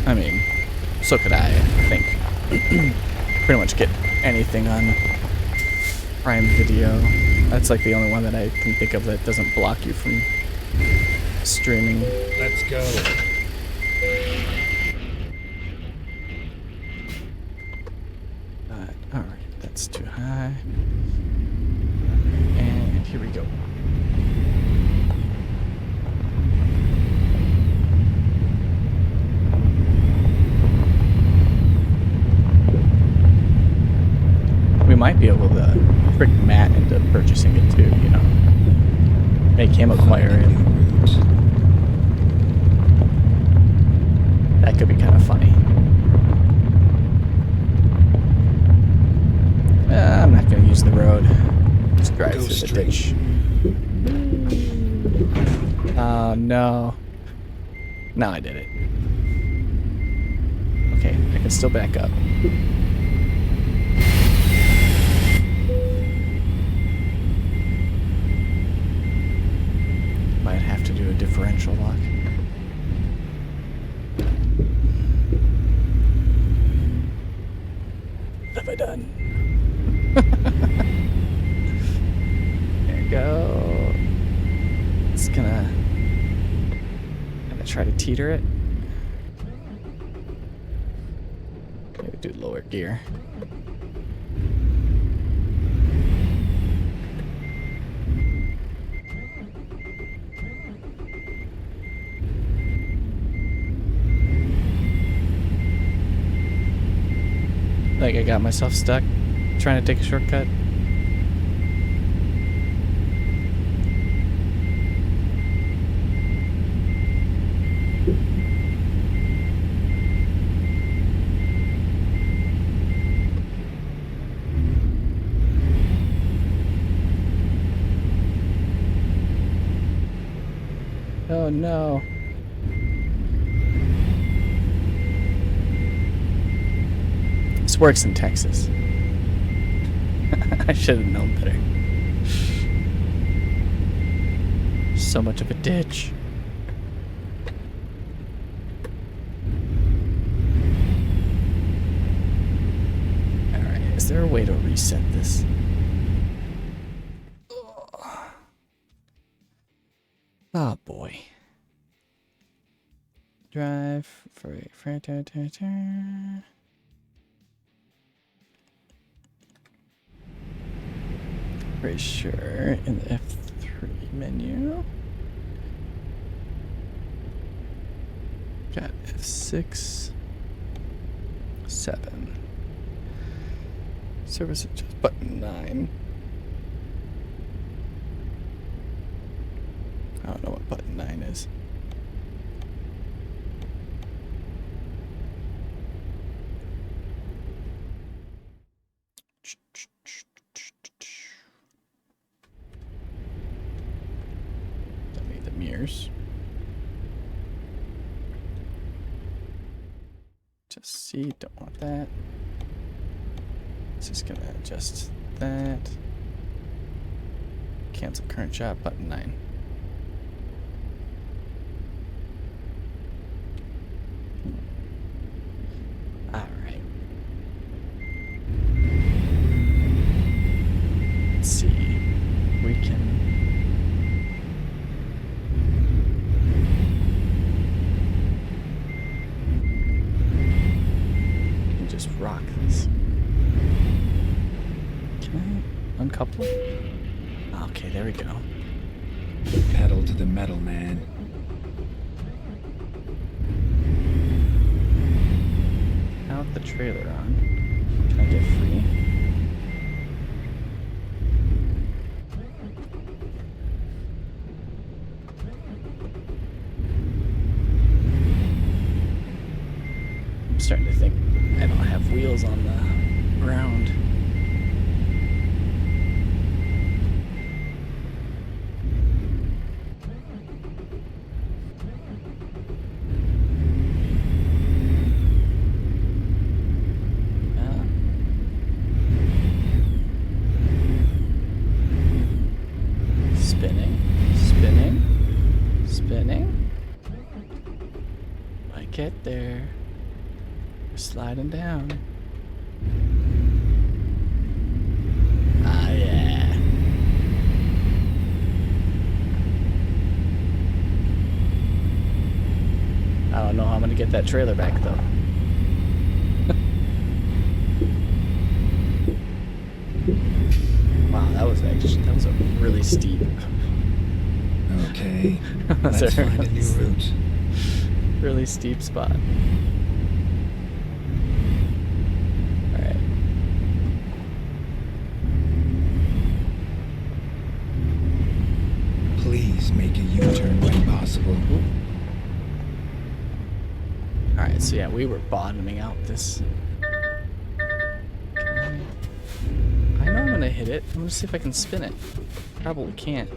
I mean, so could I think. Pretty much get anything on Prime Video. That's like the only one that I can think of that doesn't block you from streaming. Let's go. Alright, that's too high. And here we go. We might be able to trick Matt into purchasing it too, you know. Make him acquire it. That could be kind of funny. I'm not going to use the road. Just drive through the ditch. Oh, no. No, I did it. Okay, I can still back up. Might have to do a differential lock. What have I done? There we go. It's gonna try to teeter it. Maybe do lower gear. Like I got myself stuck trying to take a shortcut. Oh no. This works in Texas. I should have known better. So much of a ditch. Alright, is there a way to reset this? Oh boy. Drive for Frightober. Pretty sure in the F3 menu. Got F6, 7. Service adjust button 9. I don't know what button 9 is. Don't need the mirrors. Just see, don't want that. It's just gonna adjust that. Cancel current shot, button 9. Alright. Let's see. We can. Just rock this. Can I uncouple? Okay, there we go. Pedal to the metal, man. Now with the trailer on, can I get free? I'm starting to think I don't have wheels on the ground. Spinning, spinning, spinning. I get there. We're sliding down. Ah, yeah. I don't know how I'm gonna get that trailer back though. Wow, that was a really steep. Okay, That's let's a find a new route. really steep spot. Alright. Please make a U-turn when possible. Alright, so yeah, we were bottoming out this. I know I'm gonna hit it. I'm gonna see if I can spin it. Probably can't.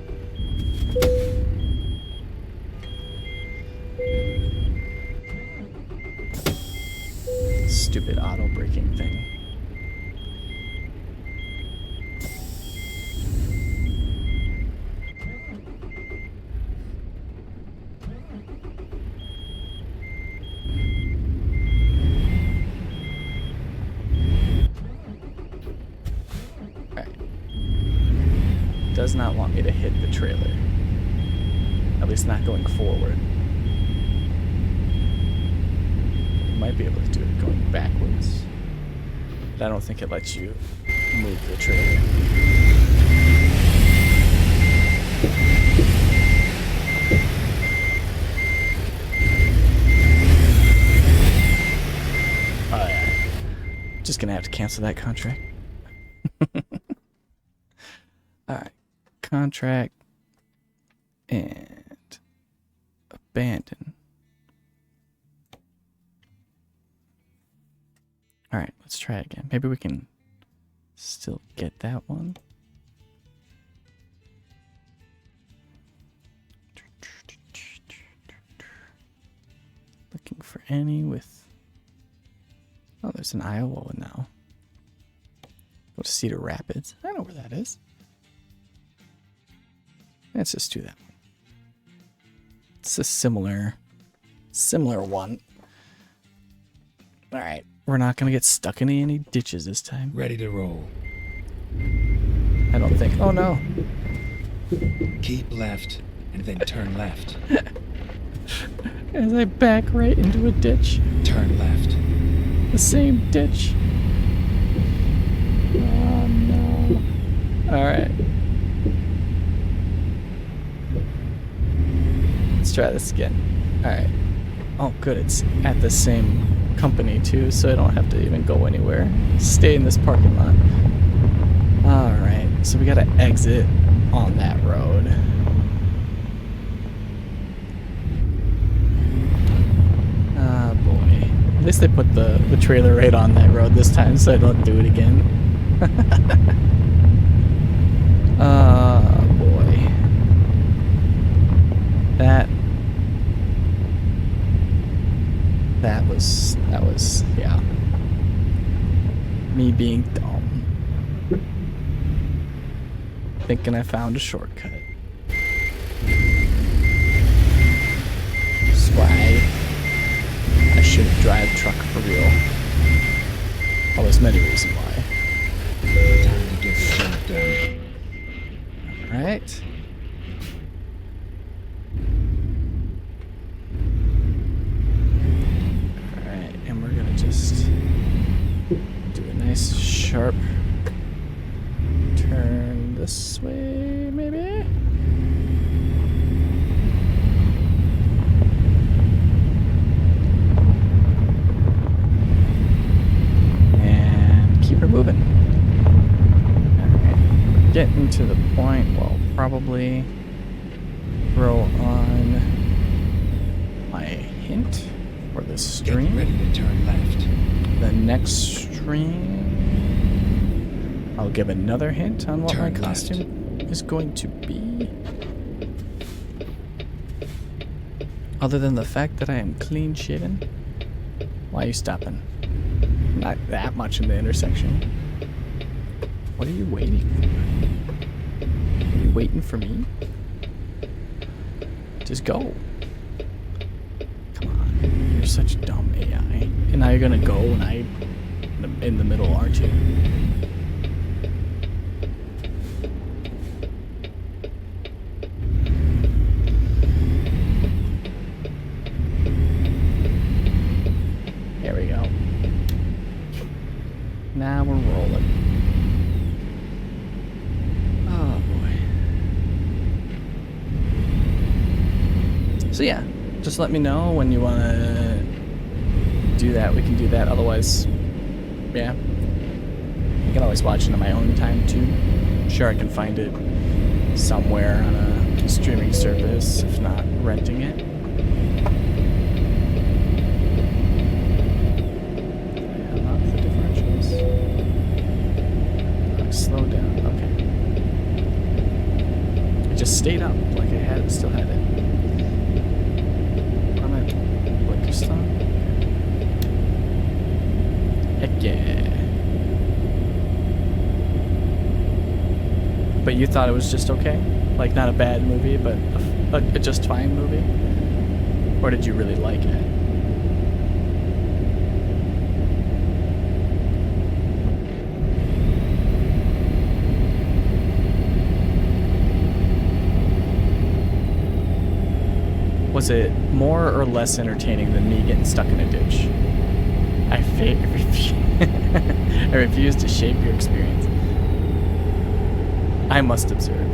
Stupid auto braking thing. Does not want me to hit the trailer. At least not going forward. You might be able to do it going backwards. But I don't think it lets you move the trailer. Oh yeah. Just gonna have to cancel that contract. Alright. Contract and abandon. Alright, let's try again. Maybe we can still get that one. any with... Oh, there's an Iowa one now. Go to Cedar Rapids. I know where that is. Let's just do that one. It's a similar one. All right, we're not gonna get stuck in any ditches this time. Ready to roll. I don't think. Oh no. Keep left and then turn left. As I back right into a ditch. Turn left. The same ditch. Oh no. All right. Let's try this again. All right. Oh, good. It's at the same company too, so I don't have to even go anywhere. Stay in this parking lot. All right. So we got to exit on that road. Ah, boy. At least they put the trailer right on that road this time, so I don't do it again. Oh, boy. That was, yeah. Me being dumb. Thinking I found a shortcut. That's why I shouldn't drive truck for real. Well, there's many reasons why. Time to get the job done. Alright. Alright, and we're gonna just do a nice sharp turn this way, maybe? And keep her moving. Alright, getting to the point, well, probably throw on my hint for the Get stream. ready to turn left. The next stream, I'll give another hint on what Turn my left. costume is going to be. Other than the fact that I am clean shaven. Why are you stopping? Not that much in the intersection. What are you waiting for? Are you waiting for me? Just go. Come on. You're such dumb AI. And now you're gonna go and I'm in the middle, aren't you? Here we go. Now we're rolling. Oh boy. So yeah, just let me know when you want to do that. We can do that. Otherwise, yeah, I can always watch it on my own time too. Sure, I can find it somewhere on a streaming service, if not renting it. Yeah, not the differentials. Slow down. Okay. It just stayed up like I had it, still had it. On my blinker stop. Heck yeah. But you thought it was just okay? Like, not a bad movie, but a just fine movie? Or did you really like it? Was it more or less entertaining than me getting stuck in a ditch? I refuse to shape your experience. I must observe.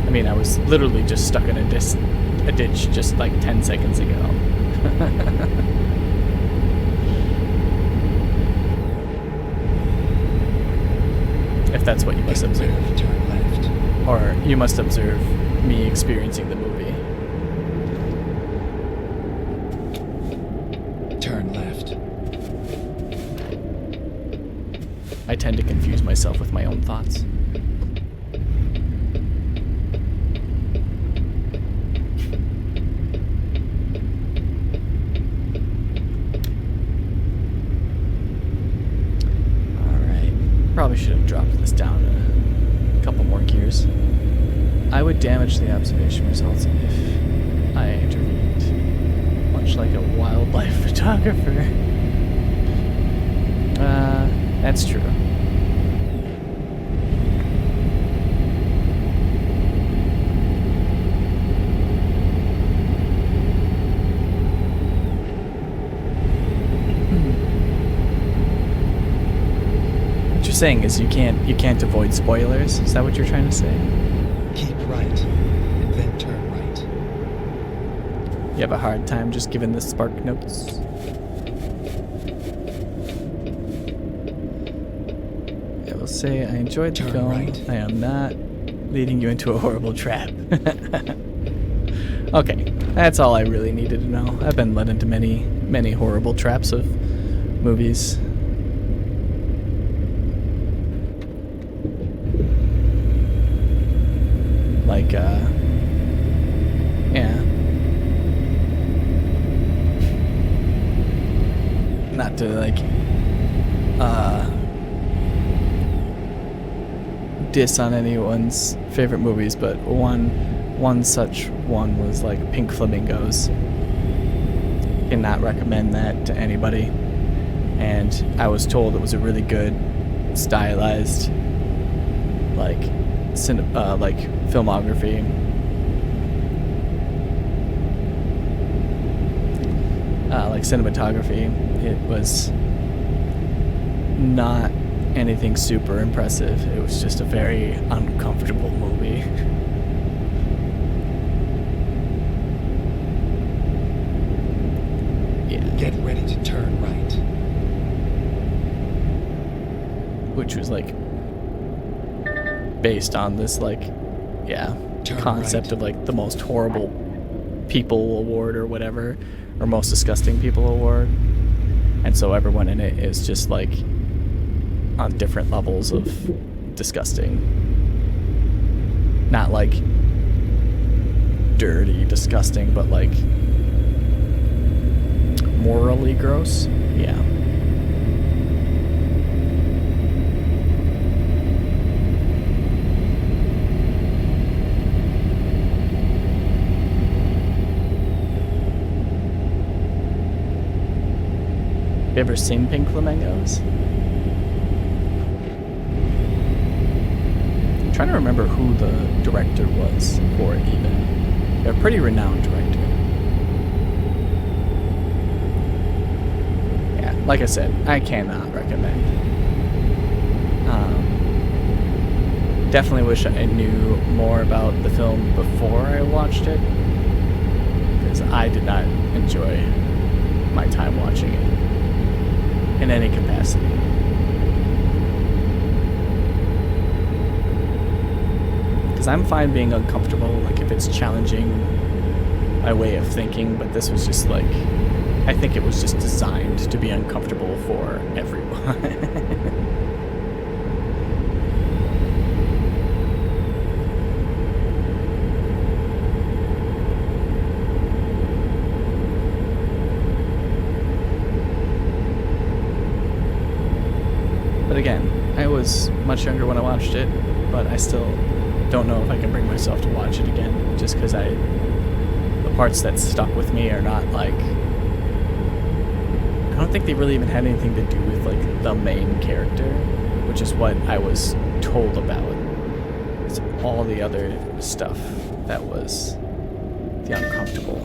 I mean, I was literally just stuck in a ditch just like 10 seconds ago. If that's what you must observe. Turn left. Or you must observe me experiencing the movie. Turn left. I tend to confuse myself with my own thoughts. Probably should have dropped this down a couple more gears. I would damage the observation results if I intervened, much like a wildlife photographer. That's true. Saying is you can't avoid spoilers. Is that what you're trying to say? Keep right, and then turn right. You have a hard time just giving the spark notes. I will say I enjoyed the film. Right. I am not leading you into a horrible trap. Okay, that's all I really needed to know. I've been led into many horrible traps of movies. Like, yeah. Not to, like, diss on anyone's favorite movies, but one such one was, like, Pink Flamingos. Cannot recommend that to anybody. And I was told it was a really good, stylized, like filmography. Like cinematography. It was not anything super impressive. It was just a very uncomfortable movie. Yeah. Get ready to turn right. Which was like based on this, like, yeah, Turn concept right. of like the most horrible people award or whatever, or most disgusting people award, and so everyone in it is just like on different levels of disgusting. Not like dirty disgusting, but like morally gross. Yeah. You ever seen Pink Flamingos? I'm trying to remember who the director was for it even. They're a pretty renowned director. Yeah, like I said, I cannot recommend. Definitely wish I knew more about the film before I watched it, because I did not enjoy my time watching it in any capacity. Because I'm fine being uncomfortable, like if it's challenging my way of thinking, but this was just like, I think it was just designed to be uncomfortable for everyone. But again, I was much younger when I watched it, but I still don't know if I can bring myself to watch it again, just because the parts that stuck with me are not like, I don't think they really even had anything to do with like the main character, which is what I was told about. It's all the other stuff that was the uncomfortable.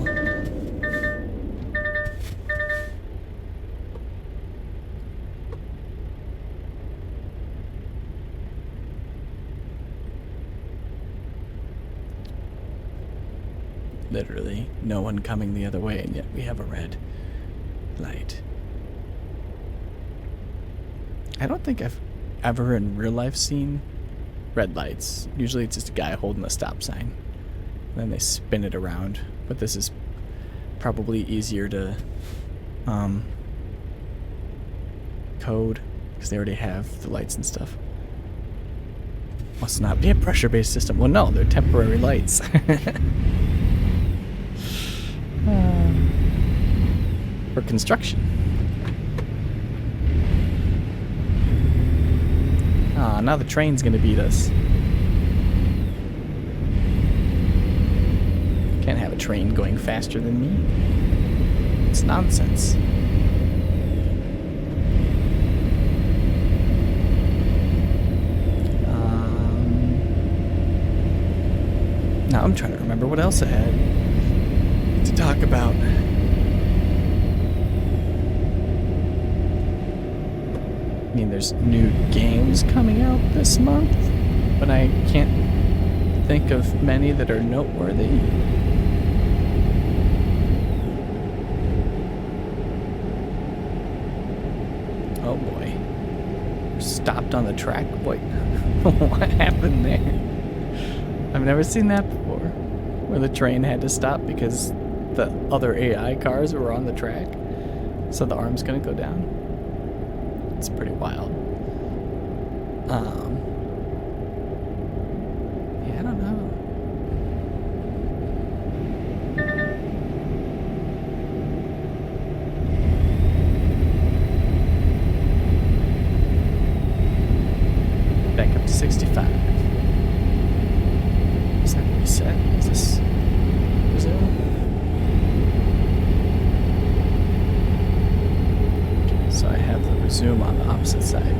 Literally, no one coming the other way, and yet we have a red light. I don't think I've ever in real life seen red lights. Usually it's just a guy holding a stop sign, and then they spin it around. But this is probably easier to code, because they already have the lights and stuff. Must not be a pressure-based system. Well, no, they're temporary lights. For construction. Ah, now the train's gonna beat us. Can't have a train going faster than me. It's nonsense. Now I'm trying to remember what else I had to talk about. I mean, there's new games coming out this month, but I can't think of many that are noteworthy. Oh boy. We're stopped on the track? Wait, what happened there? I've never seen that before, where the train had to stop because the other AI cars were on the track, so the arm's gonna go down. It's pretty wild. Yeah, I don't know. Back up to 65. Is that reset? Is this resume? Okay, so I have the resume on the opposite side.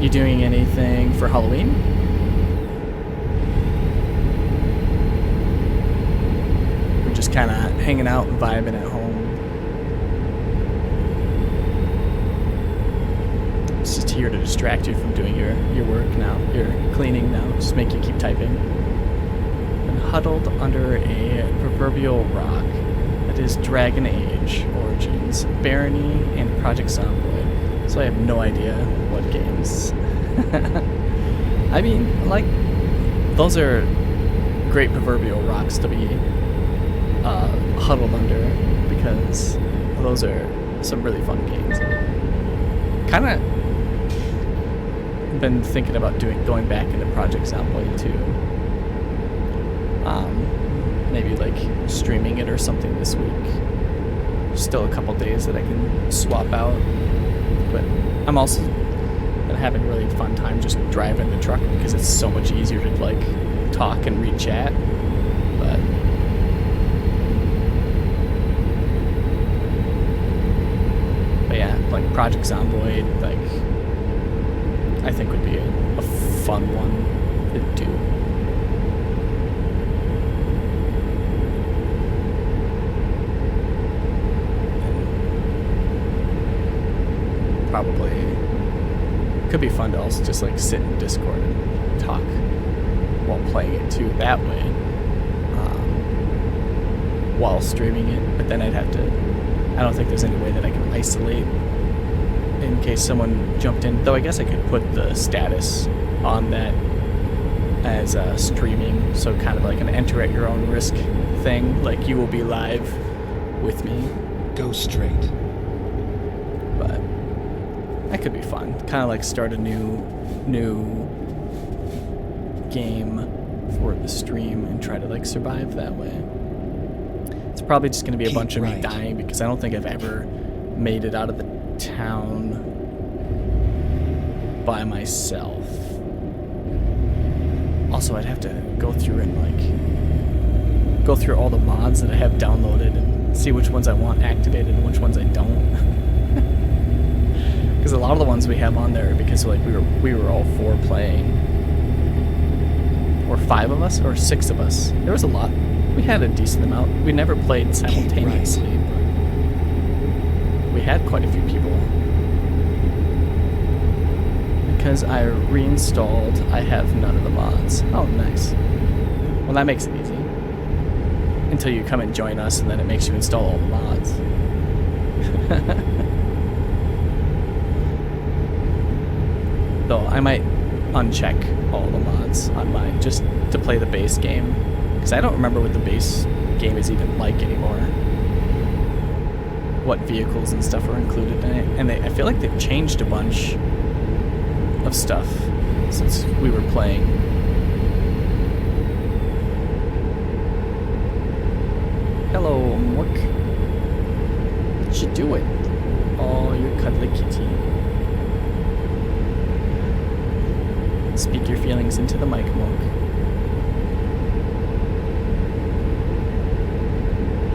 You doing anything for Halloween? We're just kind of hanging out and vibing at home. It's just here to distract you from doing your work now, your cleaning now, just make you keep typing. Been huddled under a proverbial rock that is Dragon Age Origins, Barony, and Project Zomboid. So I have no idea what games. I mean, like, those are great proverbial rocks to be huddled under, because those are some really fun games. Kind of been thinking about going back into Project Zomboid too. Maybe like streaming it or something this week. Still a couple days that I can swap out, but I'm also been having a really fun time just driving the truck because it's so much easier to like talk and read chat. But yeah, like Project Zomboid, like I think would be a fun one to do. Probably could be fun to also just like sit in Discord and talk while playing it too that way, while streaming it. But then I don't think there's any way that I can isolate in case someone jumped in, though I guess I could put the status on that as streaming, so kind of like an enter at your own risk thing, like you will be live with me. Go straight. But that could be fun. Kind of like start a new game for the stream and try to like survive that way. It's probably just going to be a bunch of me dying because I don't think I've ever made it out of the town by myself. Also, I'd have to go through and like go through all the mods that I have downloaded and see which ones I want activated and which ones I don't. Because a lot of the ones we have on there are because like we were all four playing, or 5 of us, or 6 of us. There was a lot. We had a decent amount. We never played simultaneously, but we had quite a few people. Because I reinstalled, I have none of the mods. Oh, nice. Well, that makes it easy. Until you come and join us, and then it makes you install all the mods. Though I might uncheck all the mods on mine just to play the base game, because I don't remember what the base game is even like anymore. What vehicles and stuff are included in it, and I feel like they've changed a bunch of stuff since we were playing. Hello, Mork. What you doing? Oh, you're cuddly kitty. Speak your feelings into the mic, Mork.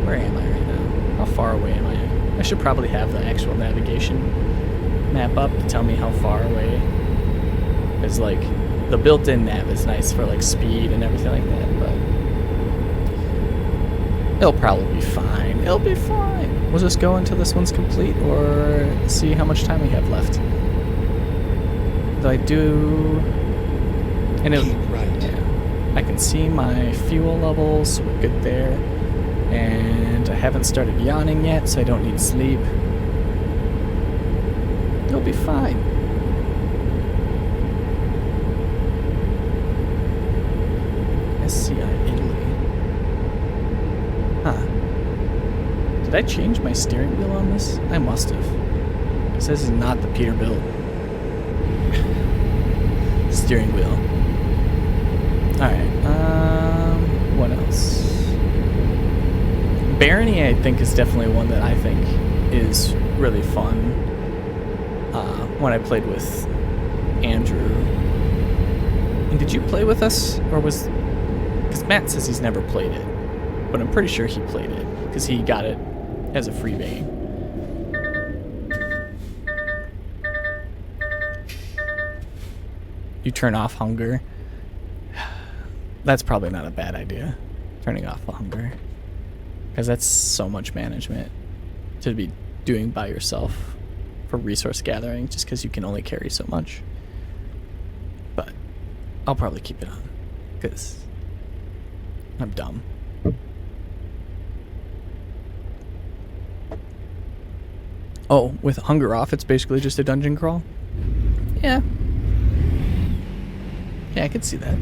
Where am I right now? How far away am I? I should probably have the actual navigation map up to tell me how far away. It's like the built-in nav is nice for like speed and everything like that, but it'll probably be fine. It'll be fine. We'll just go until this one's complete or see how much time we have left. Do I do... And it, Keep right. yeah, I can see my fuel levels, so we're good there. And I haven't started yawning yet, so I don't need sleep. It'll be fine. SCI Italy. Huh. Did I change my steering wheel on this? I must have. It says it's not the Peterbilt steering wheel. Alright, what else? Barony, I think, is definitely one that I think is really fun. When I played with Andrew. And did you play with us? Or was... Because Matt says he's never played it. But I'm pretty sure he played it. Because he got it as a freebie. You turn off hunger. That's probably not a bad idea. Turning off the hunger. Because that's so much management to be doing by yourself for resource gathering, just because you can only carry so much. But I'll probably keep it on, because I'm dumb. Oh, with hunger off, it's basically just a dungeon crawl? Yeah. Yeah, I could see that.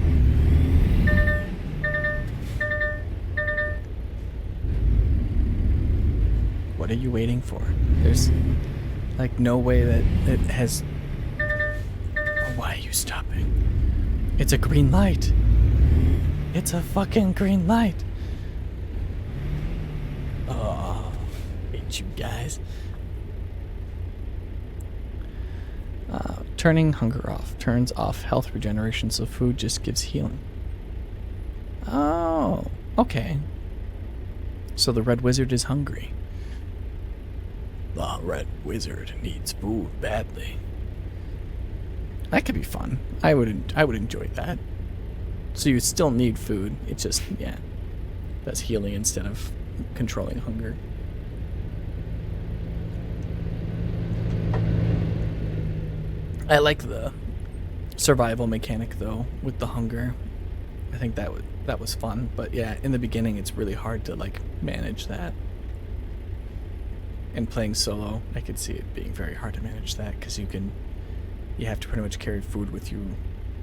What are you waiting for? There's like no way that it has... Oh, why are you stopping? It's a green light. It's a fucking green light. Oh, hate you guys. Turning hunger off. Turns off health regeneration, so food just gives healing. Oh, okay. So the red wizard is hungry. The red wizard needs food badly. That could be fun. I would enjoy that. So you still need food. It's just, yeah, that's healing instead of controlling hunger. I like the survival mechanic though with the hunger. I think that was fun, but yeah, in the beginning it's really hard to like manage that. And playing solo, I could see it being very hard to manage that because you have to pretty much carry food with you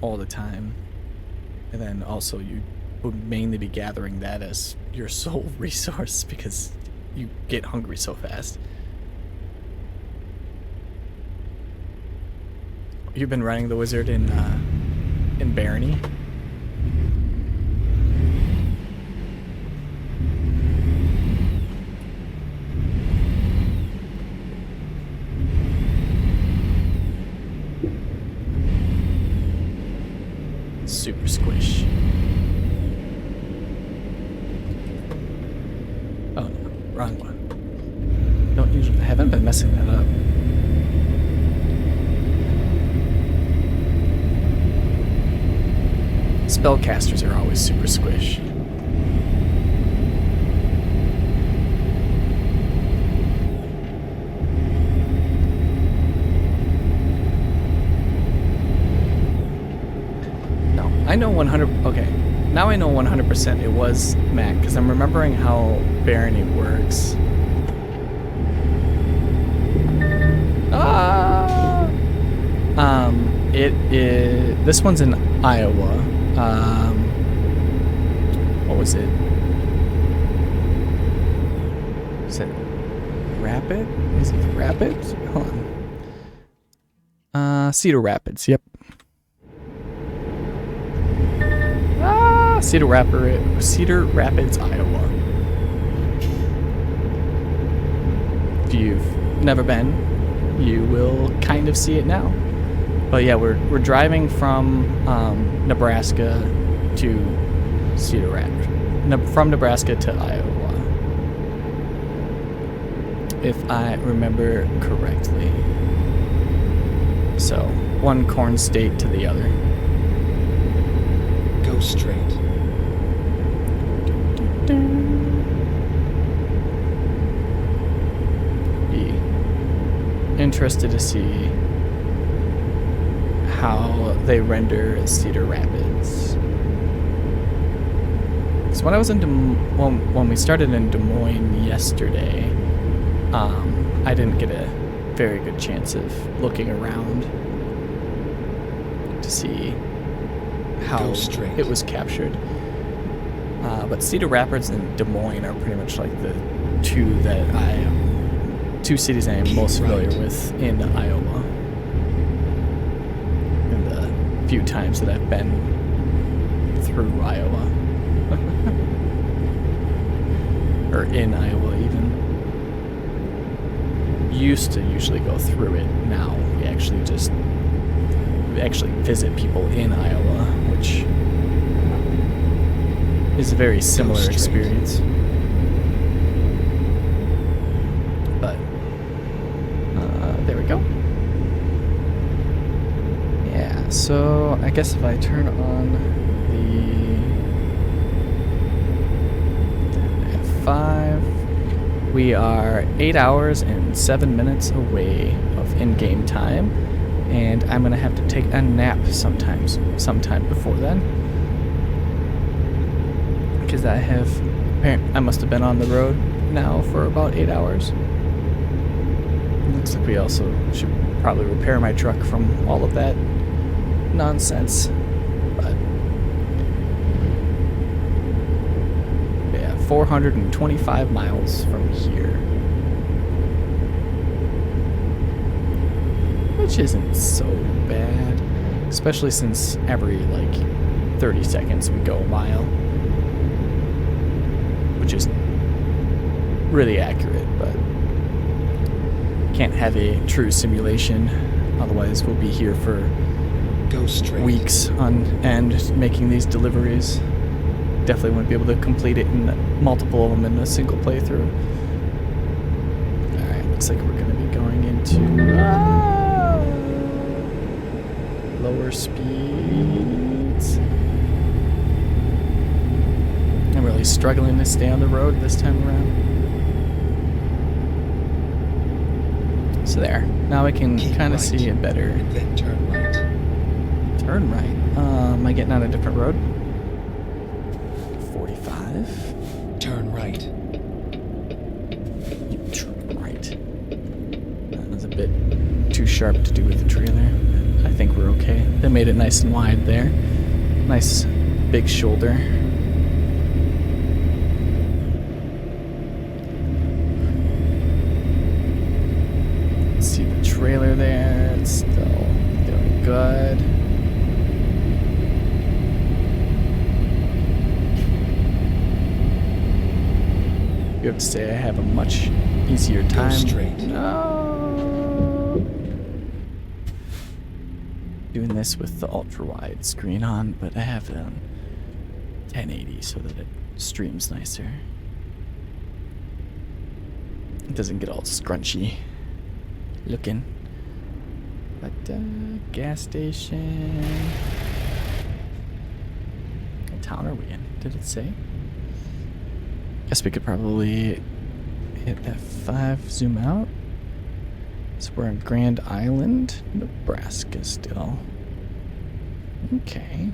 all the time. And then also you would mainly be gathering that as your sole resource because you get hungry so fast. You've been running the wizard in Barony? Super squish. Oh no, wrong one. Don't usually. I haven't been messing that up. Spellcasters are always super squish. No, I know 100. Okay, now I know 100% it was Mac because I'm remembering how Barony works. This one's in Iowa. What was it? Is it Rapid? Is it Rapids? Hold on. Cedar Rapids. Yep. Cedar Rapids, Iowa. If you've never been, you will kind of see it now. But yeah, we're driving from Nebraska to Cedar Rapids. From Nebraska to Iowa, if I remember correctly. So, one corn state to the other. Go straight. Be interested to see how they render Cedar Rapids. So when I was in when we started in Des Moines yesterday, I didn't get a very good chance of looking around to see how it was captured. But Cedar Rapids and Des Moines are pretty much like the two cities I am most familiar with in Iowa. And the few times that I've been through Iowa. Or in Iowa even. Used to usually go through it. Now we actually visit people in Iowa, which is a very similar experience. But there we go. Yeah, so I guess if I turn on the F5, we are 8 hours and 7 minutes away of in-game time, and I'm gonna have to take a nap sometime before then, because I must have been on the road now for about 8 hours. Looks like we also should probably repair my truck from all of that nonsense. But yeah, 425 miles from here, which isn't so bad, especially since every 30 seconds we go a mile, which is really accurate, but can't have a true simulation, otherwise we'll be here for weeks on end making these deliveries. Definitely wouldn't be able to complete it in multiple of them in a single playthrough. Alright, looks like we're going to be going into lower speeds. I'm really struggling to stay on the road this time around. So there. Now I can kind of see it better. Then turn right. Turn right. Am I getting on a different road? 45. Turn right. You turn right. That was a bit too sharp to do with the trailer. I think we're okay. They made it nice and wide there. Nice big shoulder. See the trailer there. It's still doing good. You have to say I have a much easier time. Go straight. No. Doing this with the ultra wide screen on, but I have it on 1080 so that it streams nicer. It doesn't get all scrunchy looking. But gas station. What town are we in? Did it say? Guess we could probably hit F5, zoom out. So we're in Grand Island, Nebraska still. Okay.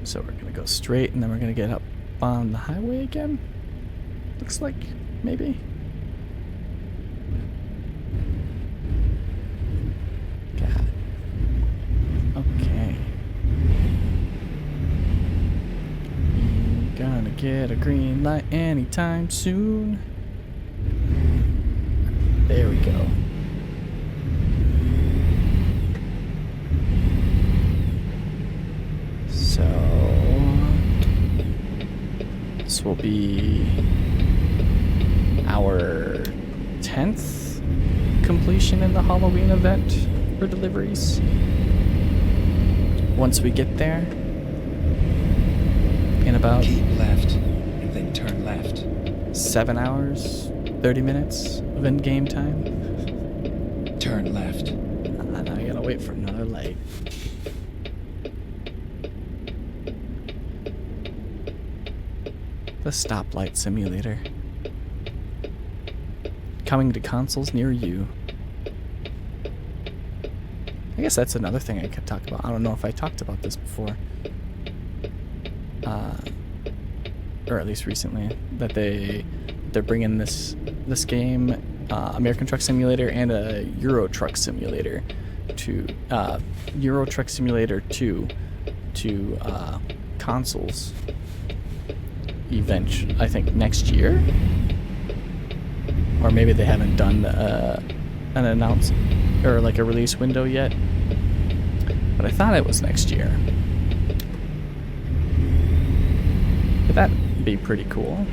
So we're gonna go straight and then we're gonna get up on the highway again. Looks like, maybe. get a green light anytime soon. There we go. So this will be our 10th completion in the Haul-o-ween event for deliveries. Once we get there, in about Keep left, and then turn left. 7 hours, 30 minutes of in-game time. Turn left. Now I gotta wait for another light. The stoplight simulator. Coming to consoles near you. I guess that's another thing I could talk about. I don't know if I talked about this before. Or at least recently. That they're bringing this game, American Truck Simulator and a Euro Truck Simulator to Euro Truck Simulator 2 to consoles event, I think next year, or maybe they haven't done an announce or like a release window yet, but I thought it was next year. But that'd be pretty cool.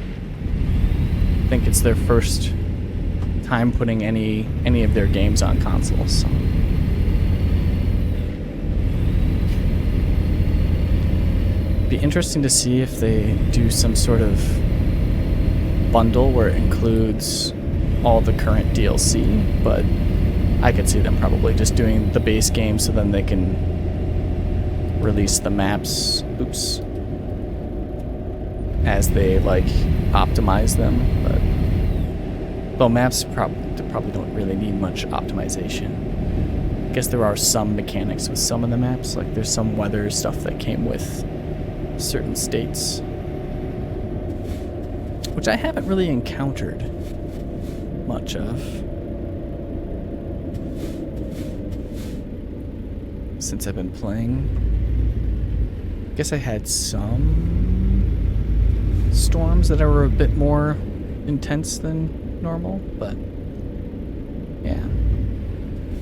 I think it's their first time putting any of their games on consoles. So. Be interesting to see if they do some sort of bundle where it includes all the current DLC, but I could see them probably just doing the base game so then they can release the maps, as they like optimize them. But though maps probably don't really need much optimization. I guess there are some mechanics with some of the maps, like there's some weather stuff that came with certain states, which I haven't really encountered much of since I've been playing. I guess I had some storms that were a bit more intense than normal, but yeah,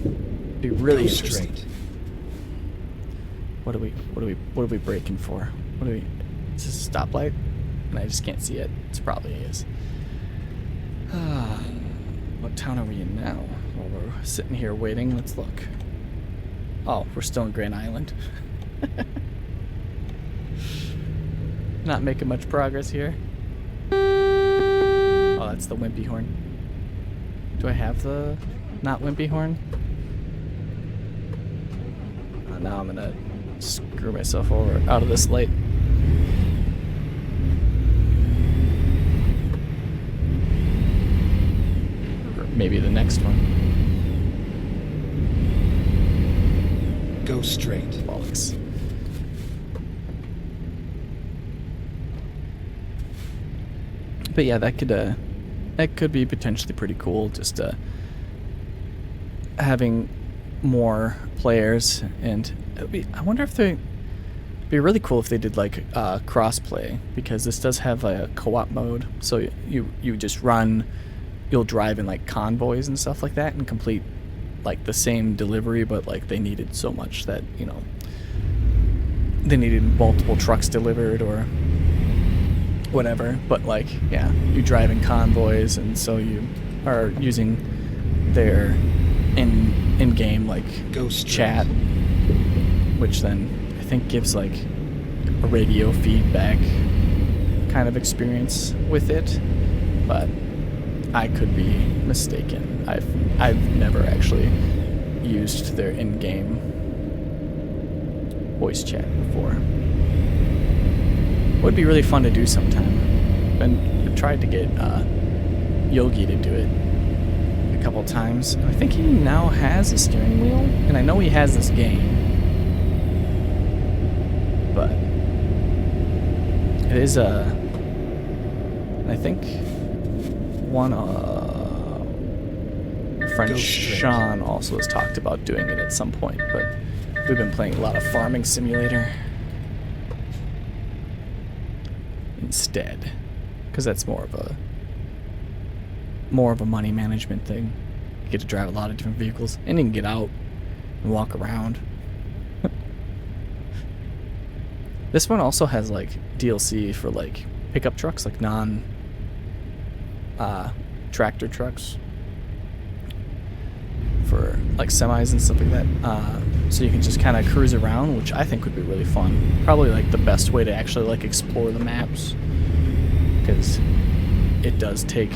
it'd be really interesting. Straight. What are we braking for? Is this a stoplight? And I just can't see it. It probably is. What town are we in now? Well, we're sitting here waiting. Let's look. Oh, we're still in Grand Island. Not making much progress here. Oh, that's the wimpy horn. Do I have the not wimpy horn? Now I'm gonna screw myself over out of this light. Or maybe the next one. Go straight. Bollocks. But yeah, that could be potentially pretty cool. Just having more players, and I wonder if it'd be really cool if they did like cross-play, because this does have a co-op mode. So you just you'll drive in like convoys and stuff like that and complete like the same delivery, but like they needed so much that, you know, they needed multiple trucks delivered or whatever. But like, yeah, you drive in convoys, and so you are using their in-game like chat, which then I think gives like a radio feedback kind of experience with it, but I could be mistaken. I've never actually used their in-game voice chat before. Would be really fun to do sometime. I've tried to get Yogi to do it a couple times. I think he now has a steering wheel, and I know he has this game, but it is I think one friend Sean also has talked about doing it at some point, but we've been playing a lot of Farming Simulator instead, because that's more of a money management thing. You get to drive a lot of different vehicles, and you can get out and walk around. This one also has like DLC for like pickup trucks, like non tractor trucks, for like semis and stuff like that. So you can just kind of cruise around, which I think would be really fun. Probably like the best way to actually like explore the maps, because it does take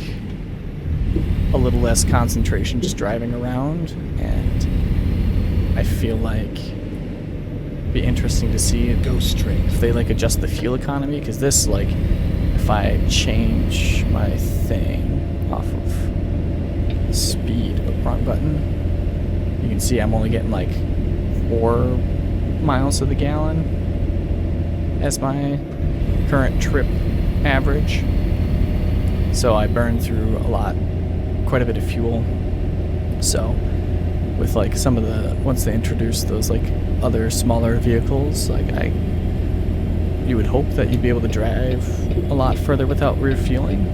a little less concentration just driving around, and I feel like it'd be interesting to see Go straight. if they like adjust the fuel economy, because this, like, if I change my thing off of speed, wrong button, you can see I'm only getting like 4 miles to the gallon as my current trip average. So I burn through quite a bit of fuel. So with like some of the, once they introduce those like other smaller vehicles, like you would hope that you'd be able to drive a lot further without refueling.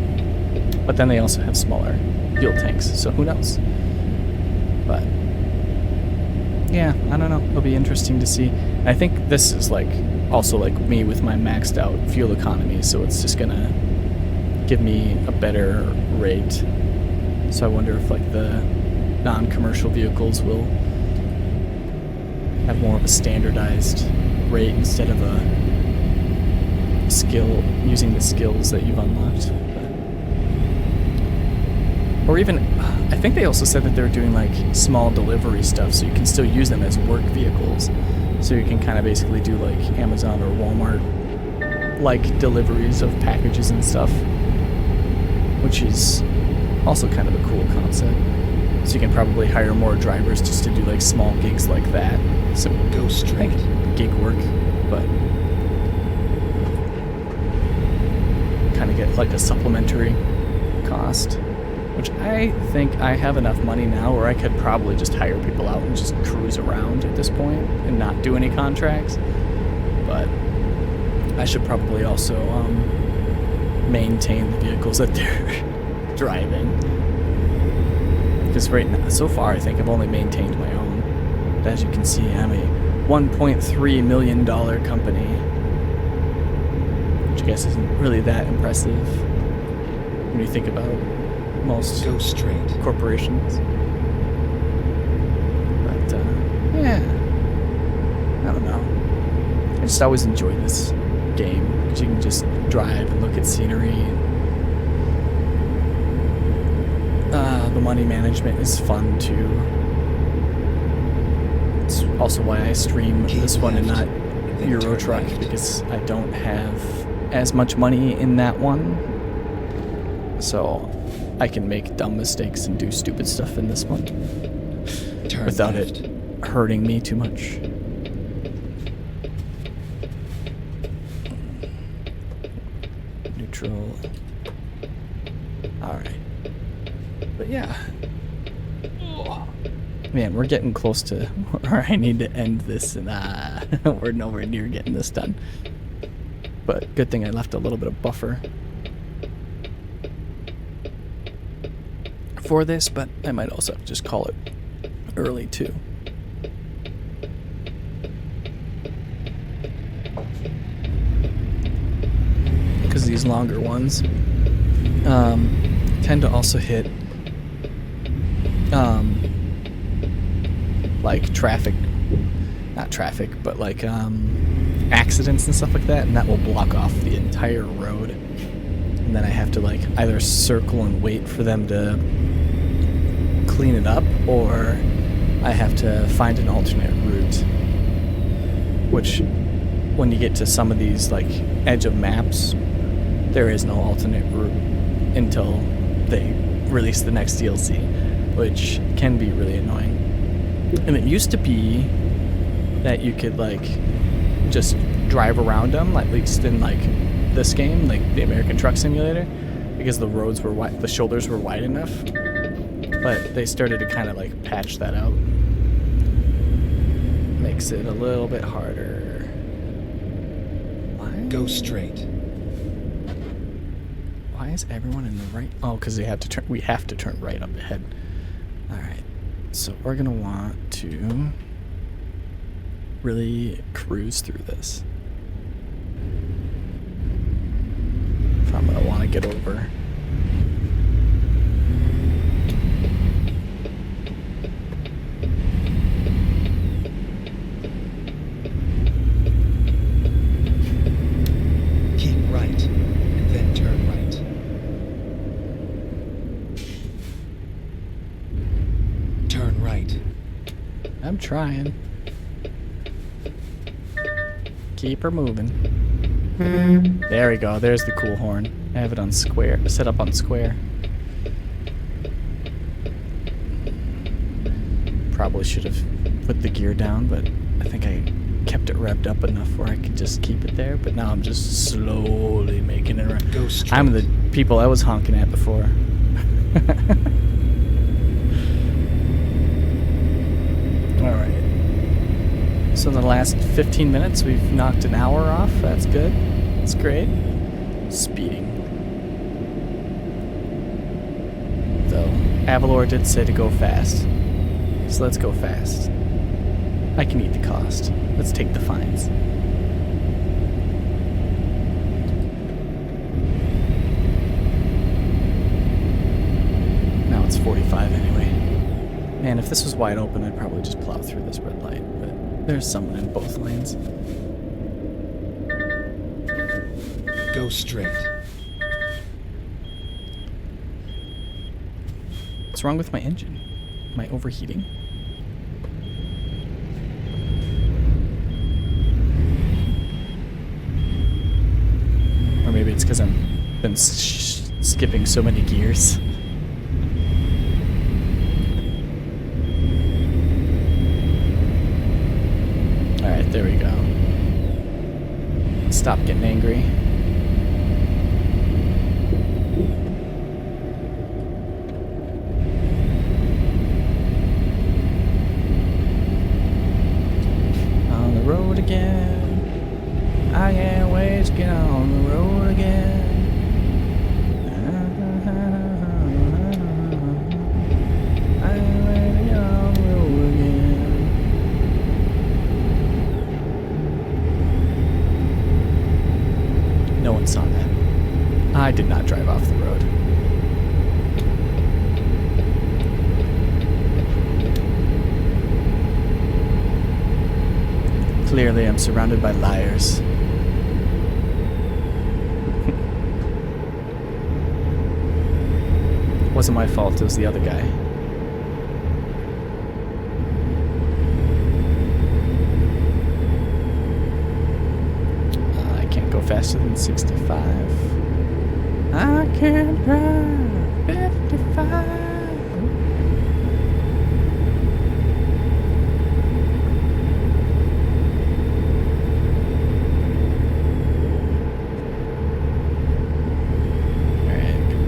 But then they also have smaller fuel tanks, so who knows? But yeah, I don't know. It'll be interesting to see. I think this is like also like me with my maxed out fuel economy, so it's just gonna give me a better rate. So I wonder if like the non-commercial vehicles will have more of a standardized rate instead of a skill, using the skills that you've unlocked. Or even, I think they also said that they're doing like small delivery stuff, so you can still use them as work vehicles. So you can kind of basically do like Amazon or Walmart like deliveries of packages and stuff, which is also kind of a cool concept. So you can probably hire more drivers just to do like small gigs like that. So Go straight. gig work, but kind of get like a supplementary cost. Which I think I have enough money now where I could probably just hire people out and just cruise around at this point and not do any contracts. But I should probably also maintain the vehicles that they're driving. Because right now, so far, I think I've only maintained my own. But as you can see, I'm a $1.3 million company, which I guess isn't really that impressive when you think about most Go straight. corporations. But yeah, I don't know. I just always enjoy this game because you can just drive and look at scenery. The money management is fun too. It's also why I stream this one and not Euro Truck, because I don't have as much money in that one. So I can make dumb mistakes and do stupid stuff in this one Turn without left. it hurting me too much. Neutral. Alright. But yeah. Man, we're getting close to where I need to end this, and we're nowhere near getting this done. But good thing I left a little bit of buffer for this, but I might also have to just call it early too. Because these longer ones tend to also hit like not traffic, but like accidents and stuff like that, and that will block off the entire road. And then I have to like either circle and wait for them to clean it up, or I have to find an alternate route. Which, when you get to some of these like edge of maps, there is no alternate route until they release the next DLC, which can be really annoying. And it used to be that you could like just drive around them, at least in like this game, like the American Truck Simulator, because the roads were wide, the shoulders were wide enough. But they started to kind of like patch that out. Makes it a little bit harder. Why? Go straight. is everyone in the right? Oh, because they have to turn. We have to turn right up ahead. All right. So we're gonna want to really cruise through this. If I'm gonna want to get over. Keep right, and then turn right. Turn right. I'm trying. Keep her moving. There we go. There's the cool horn. I have it on square. Set up on square. Probably should have put the gear down, but I think I kept it revved up enough where I could just keep it there. But now I'm just slowly making it right. Go straight. I'm the people I was honking at before. Alright. So in the last 15 minutes, we've knocked an hour off. That's good. That's great. Speeding. Though, Avalor did say to go fast. So let's go fast. I can eat the cost. Let's take the fines. Now it's 45 anyway. Man, if this was wide open, I'd probably just plow through this red light, but there's someone in both lanes. Go straight. What's wrong with my engine? Am I overheating? Or maybe it's because I've been skipping so many gears. Alright, there we go. Stop getting angry. On the road again. I can't wait to get on the road again. I can't wait to get on the road again. No one saw that. I did not drive off the road. Clearly, I'm surrounded by liars. Wasn't my fault, it was the other guy. I can't go faster than 65. I can't drive 55.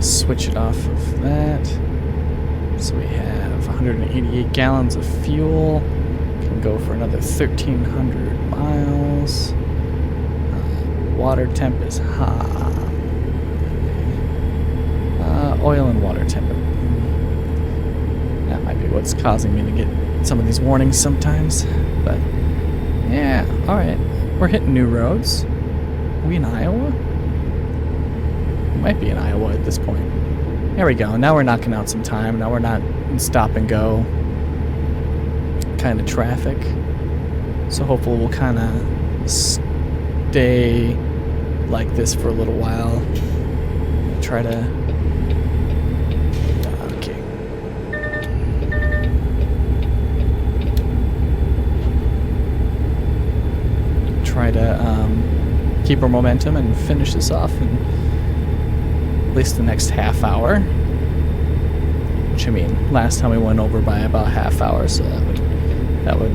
Switch it off of that. So we have 188 gallons of fuel. Can go for another 1,300 miles. Water temp is high. Oil and water temp. That might be what's causing me to get some of these warnings sometimes. But yeah, alright. We're hitting new roads. Are we in Iowa? Might be in Iowa at this point. There we go. Now we're knocking out some time. Now we're not in stop and go kind of traffic. So hopefully we'll kind of stay like this for a little while. Try to... Okay. Try to keep our momentum and finish this off and at least the next half hour. Which, I mean, last time we went over by about half hour, so that would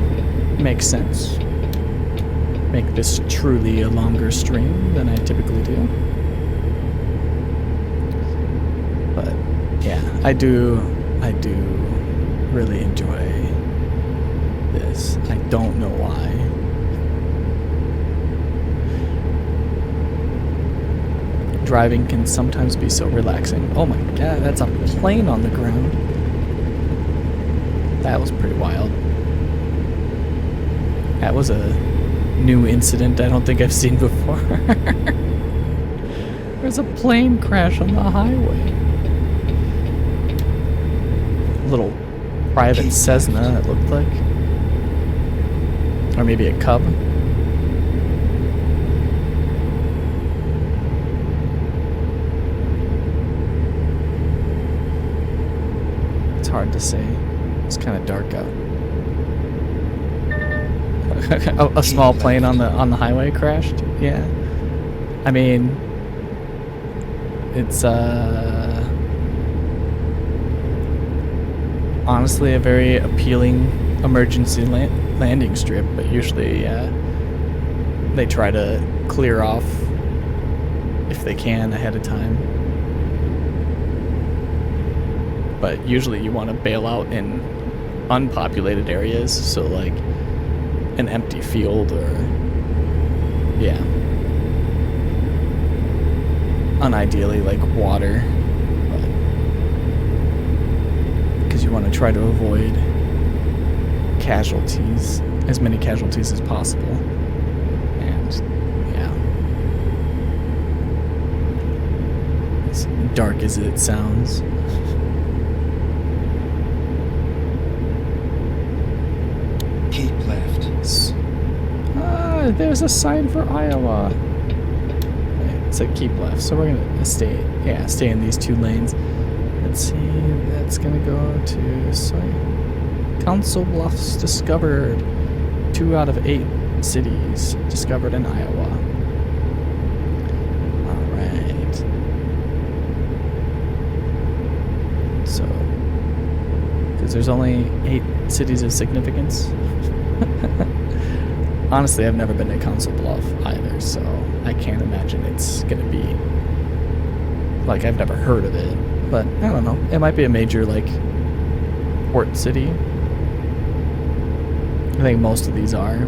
make sense. Make this truly a longer stream than I typically do. But yeah, I do really enjoy this. I don't know why. driving can sometimes be so relaxing. Oh my god, that's a plane on the ground. That was pretty wild. That was a new incident I don't think I've seen before. There's a plane crash on the highway. Little private Cessna, it looked like. Or maybe a Cub. It's hard to say. It's kind of dark out. A small plane on the highway crashed. Yeah. I mean, it's honestly a very appealing emergency landing strip, but usually they try to clear off if they can ahead of time. But usually you want to bail out in unpopulated areas, so like an empty field or yeah, unideally like water, because you want to try to avoid casualties, as many casualties as possible. And yeah, as dark as it sounds. Keep left. There's a sign for Iowa. It's like keep left, so we're gonna stay in these two lanes. Let's see, that's gonna go to Council Bluffs discovered. 2 out of 8 cities discovered in Iowa. Alright. So, because there's only 8 cities of significance. Honestly, I've never been to Council Bluff either, so I can't imagine it's gonna be like, I've never heard of it, but I don't know. It might be a major like port city. I think most of these are,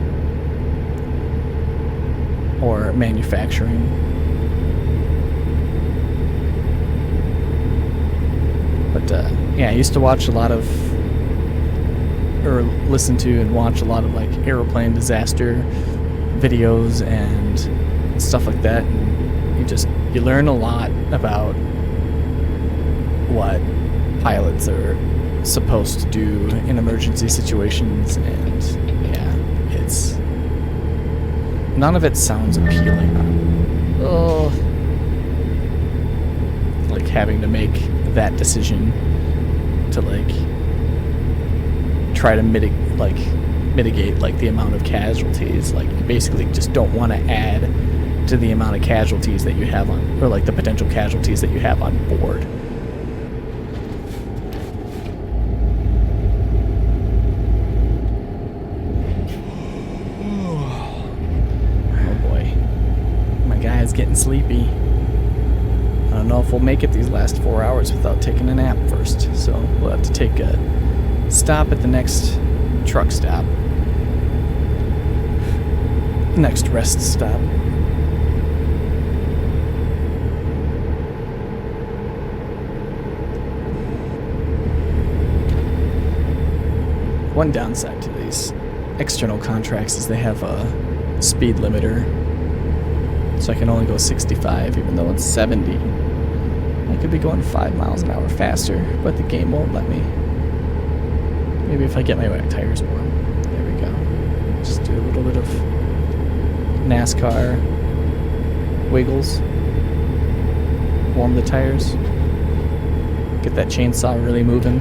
or manufacturing. But yeah, I used to watch a lot of, or listen to and watch a lot of like airplane disaster videos and stuff like that, and you learn a lot about what pilots are supposed to do in emergency situations, and yeah, it's none of it sounds appealing. Oh, like having to make that decision to like try to mitigate like the amount of casualties. Like you basically just don't want to add to the amount of casualties that you have on, or like the potential casualties that you have on board. Getting sleepy. I don't know if we'll make it these last 4 hours without taking a nap first, so we'll have to take a stop at the next truck stop. Next rest stop. One downside to these external contracts is they have a speed limiter. So I can only go 65, even though it's 70. I could be going 5 miles an hour faster, but the game won't let me. Maybe if I get my tires warm. There we go. Just do a little bit of NASCAR wiggles. Warm the tires. Get that chainsaw really moving.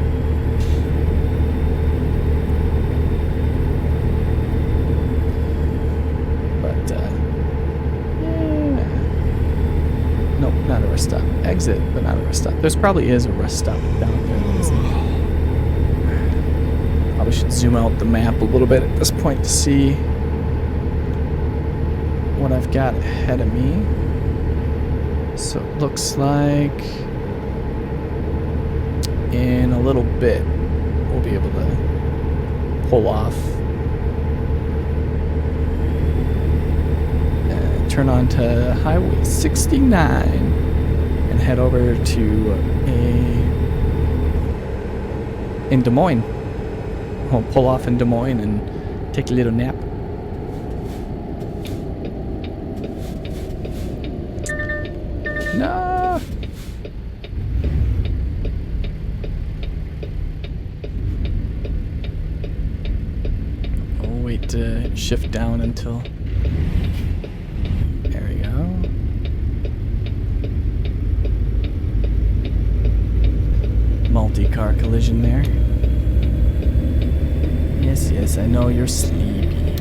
Not a rest stop. Exit, but not a rest stop. There's probably is a rest stop down there. Probably should zoom out the map a little bit at this point to see what I've got ahead of me. So it looks like in a little bit we'll be able to pull off. Turn on to Highway 69. and head over to in Des Moines. We'll pull off in Des Moines and take a little nap. No. We'll wait to shift down until. There we go. Multi-car collision there. Yes, yes, I know you're sleepy.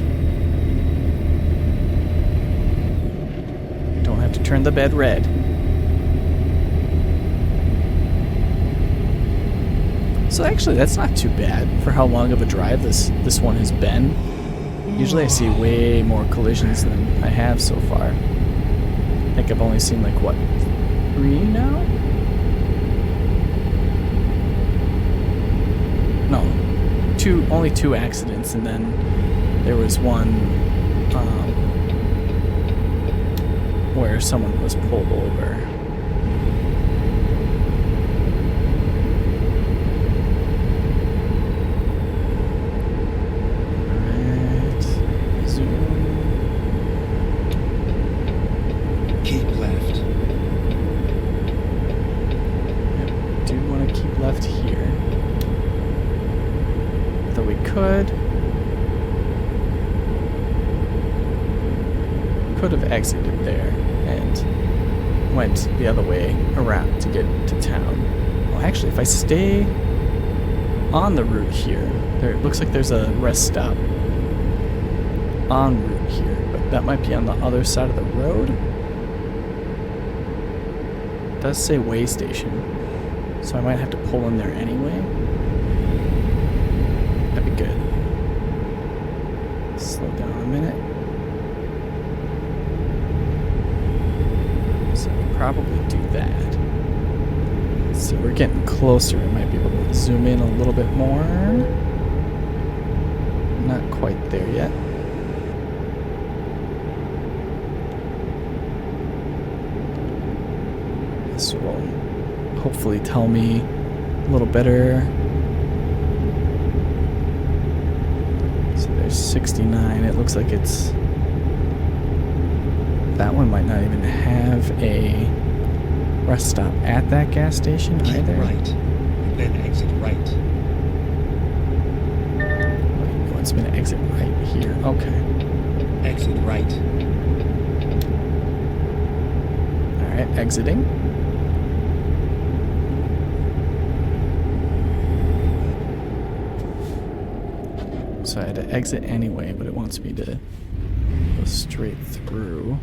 Don't have to turn the bed red. So actually, that's not too bad for how long of a drive this one has been. Usually I see way more collisions than I have so far. I think I've only seen like, what, 3 now? No, only 2 accidents, and then there was one where someone was pulled over. Alright, zoom. Keep left. Yep, do want to keep left here. Though we could have exited there and went the other way around to get to town. Well, actually, if I stay on the route here, it looks like there's a rest stop en route here, but that might be on the other side of the road. It does say way station, so I might have to pull in there anyway. That'd be good. Slow down a minute. So I can probably do that. Let's see, we're getting closer. I might be able to zoom in a little bit more. Not quite there yet. This will hopefully tell me a little better. So there's 69. It looks like it's... That one might not even have a rest stop at that gas station Keep either. right. Then exit right. Wait, it wants me to exit right here. Okay. Exit right. Alright, exiting. So I had to exit anyway, but it wants me to go straight through.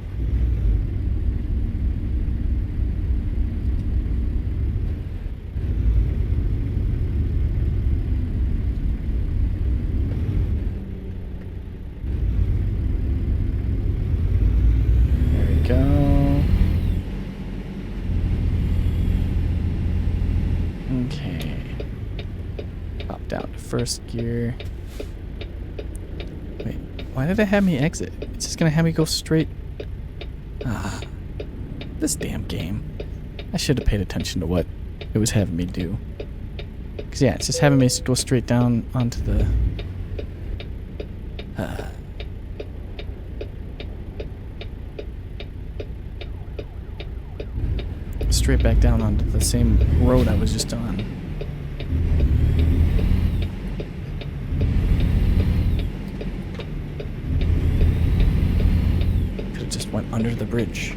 There we go. Okay. Pop down to first gear. Wait, why did it have me exit? It's just gonna have me go straight. Ah, this damn game. I should have paid attention to what it was having me do. Cause yeah, it's just having me go straight down onto the. Straight back down onto the same road I was just on. Went under the bridge.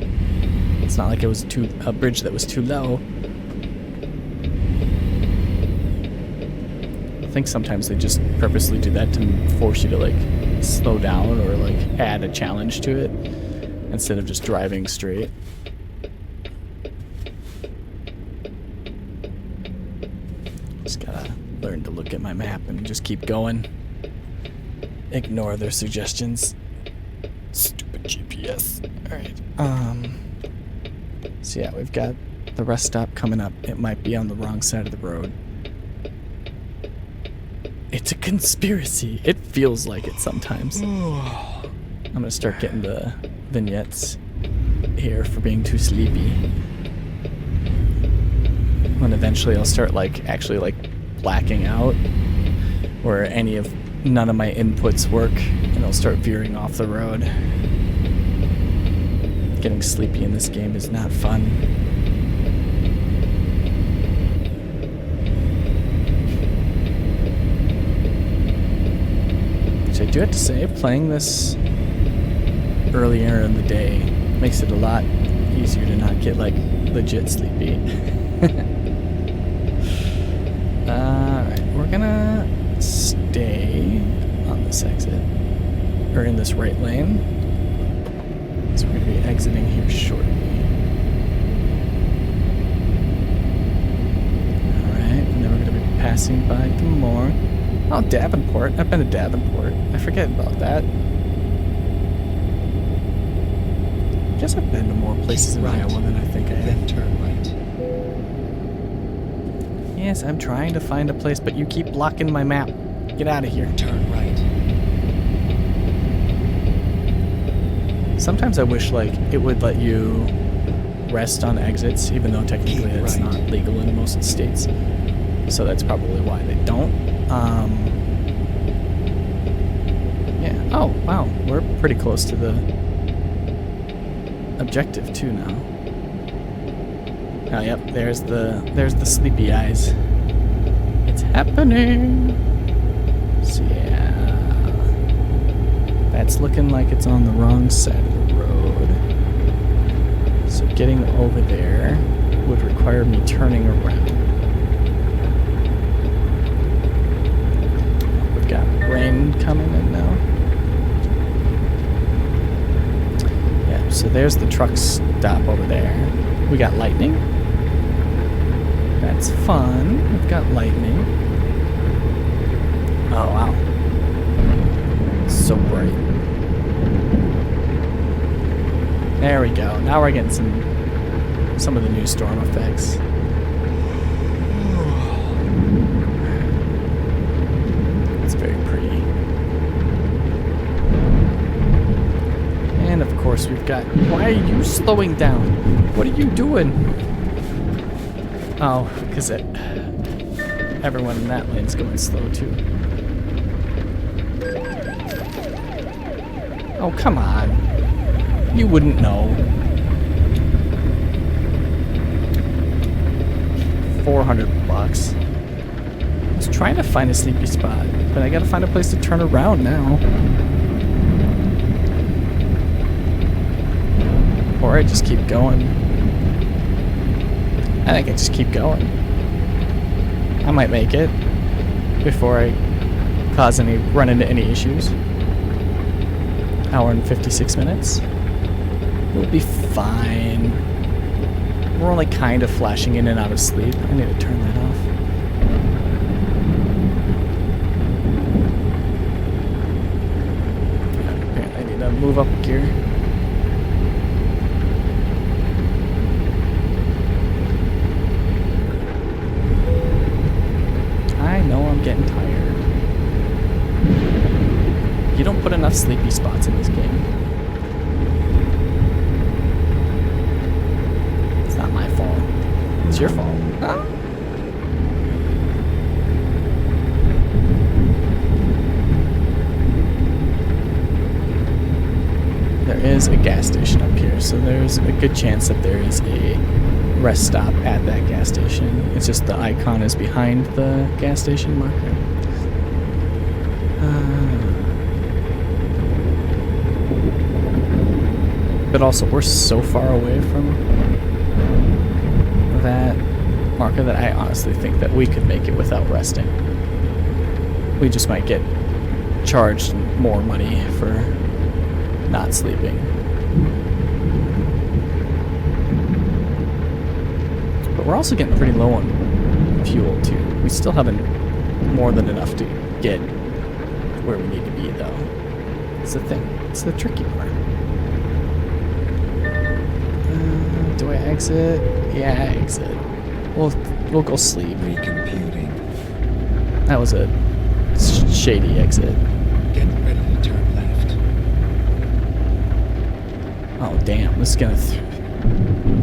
It's not like it was a bridge that was too low. I think sometimes they just purposely do that to force you to like slow down or like add a challenge to it instead of just driving straight. Just gotta learn to look at my map and just keep going. Ignore their suggestions. Stupid GPS. Alright. So yeah, we've got the rest stop coming up. It might be on the wrong side of the road. It's a conspiracy. It feels like it sometimes. I'm gonna start getting the vignettes here for being too sleepy. when eventually I'll start like actually like blacking out, where none of my inputs work, and I'll start veering off the road. Getting sleepy in this game is not fun. Which I do have to say, playing this earlier in the day makes it a lot easier to not get like legit sleepy. Alright, we're gonna stay on this exit, or in this right lane. So we're gonna be exiting here shortly. Alright, and then we're gonna be passing by the more. Oh, Davenport. I've been to Davenport. I forget about that. I guess I've been to more places in Iowa than I think I have. Then turn right. Yes, I'm trying to find a place, but you keep blocking my map. Get out of here. Turn right. Sometimes I wish like it would let you rest on exits, even though technically it's not legal in most states. So that's probably why they don't. Yeah. Oh, wow. We're pretty close to the objective too now. Oh, yep. There's the sleepy eyes. It's happening. So yeah, that's looking like it's on the wrong side of the road. So getting over there would require me turning around. We've got rain coming in now. Yeah, so there's the truck stop over there. We got lightning. That's fun. We've got lightning. Oh, wow. So bright. There we go. Now we're getting some of the new storm effects. It's very pretty. And of course we've got... Why are you slowing down? What are you doing? Oh, because everyone in that lane's going slow too. Oh, come on. You wouldn't know. 400 bucks. I was trying to find a sleepy spot, but I gotta find a place to turn around now. Or I just keep going. I think I just keep going. I might make it before I run into any issues. Hour and 56 minutes. We'll be fine. We're only kind of flashing in and out of sleep. I need to turn that off. Apparently I need to move up gear. I know I'm getting tired. You don't put enough sleepy spots in this game. It's not my fault. It's your fault. Huh? There is a gas station up here, so there's a good chance that there is a rest stop at that gas station. It's just the icon is behind the gas station marker. But also, we're so far away from that marker that I honestly think that we could make it without resting. We just might get charged more money for not sleeping. But we're also getting pretty low on fuel too. We still haven't more than enough to get where we need to be though. It's the thing. It's the tricky part. Do I exit? Yeah, I exit. We'll go sleep. Recomputing. That was a shady exit. Get ready to turn left. Oh damn! This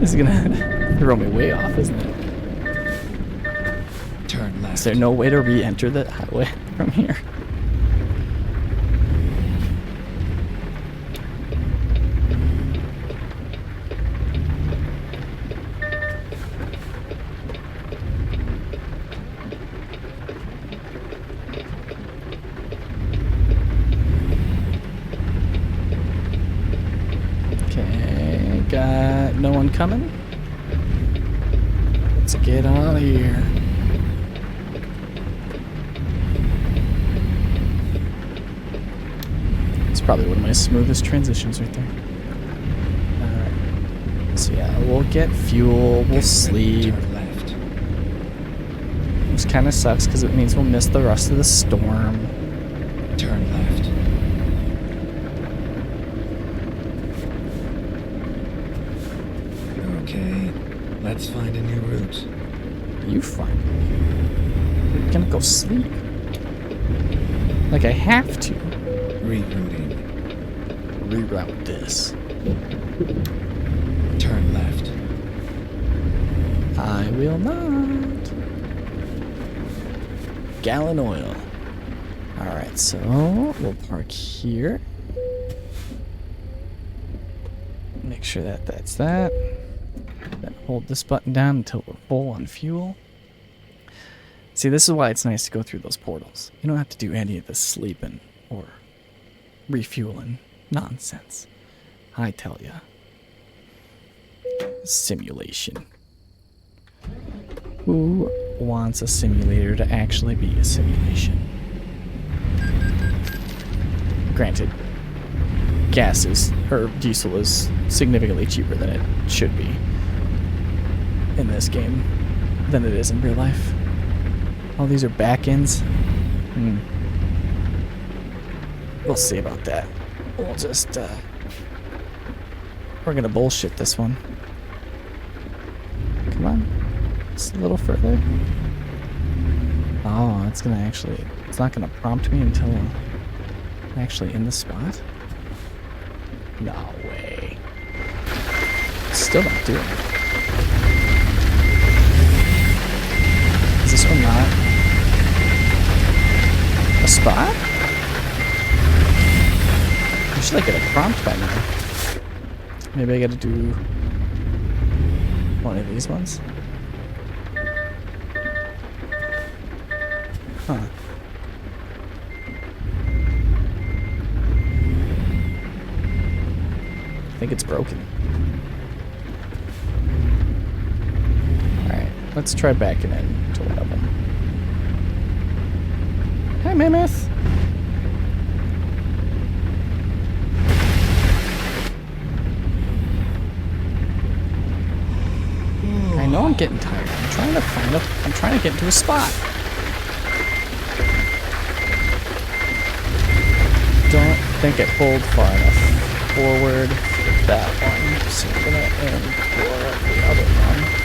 is gonna throw me way off, isn't it? Is there no way to re-enter the highway from here? Okay, got no one coming. Let's get out of here. It's probably one of my smoothest transitions right there. Alright. So yeah, we'll get fuel, we'll sleep. Turn left. Which kind of sucks because it means we'll miss the rest of the storm. Turn left. Okay, let's find a new route. You find me. I'm gonna go sleep. Like I have to. Rerouting. Reroute this. Turn left. I will not. Gallon oil. Alright, so we'll park here. Make sure that that's that. Then hold this button down until we're full on fuel. See, this is why it's nice to go through those portals. You don't have to do any of the sleeping or refueling nonsense. I tell ya. Simulation. Who wants a simulator to actually be a simulation? Granted, gas is, or diesel is significantly cheaper than it should be in this game than it is in real life. Oh, these are back ends? We'll see about that. We'll just, we're gonna bullshit this one. Come on. Just a little further. Oh, it's gonna actually, it's not gonna prompt me until I'm actually in the spot? No way. Still not doing it. Is this one not a spot? I should like get a prompt by now. Maybe I gotta do one of these ones. Huh. I think it's broken. Alright, let's try backing in to one of them. Hi, Mammoth! I know I'm getting tired. I'm trying to get into a spot. Don't think it pulled far enough forward for that one, so I'm gonna aim for the other one.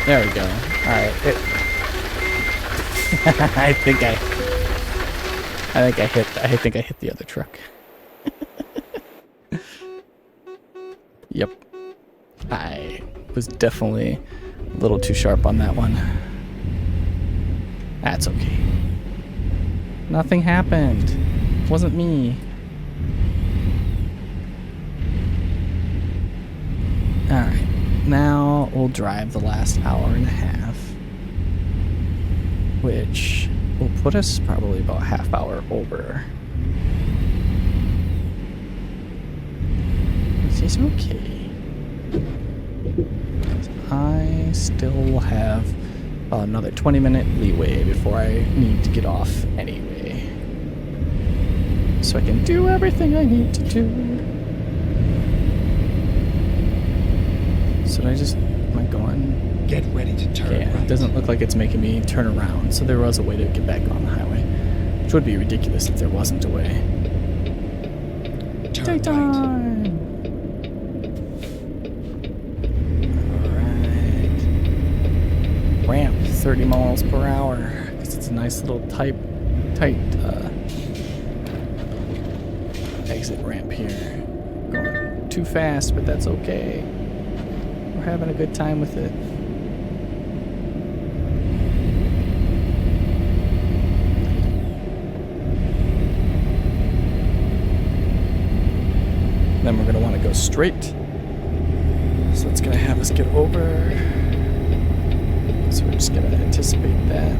There we go. Alright. I think I hit the other truck. Yep. I was definitely a little too sharp on that one. That's okay. Nothing happened. It wasn't me. Alright. Now we'll drive the last hour and a half, which will put us probably about half hour over. This is okay. I still have another 20-minute leeway before I need to get off anyway. So I can do everything I need to do. So did I just, am I going? Get ready to turn Yeah, right. it doesn't look like it's making me turn around, so there was a way to get back on the highway. Which would be ridiculous if there wasn't a way. Retake Turn right. time! Alright. Ramp, 30 miles per hour. Because it's a nice little tight exit ramp here. Going too fast, but that's okay. We're having a good time with it. Then we're going to want to go straight. So it's going to have us get over. So we're just going to anticipate that.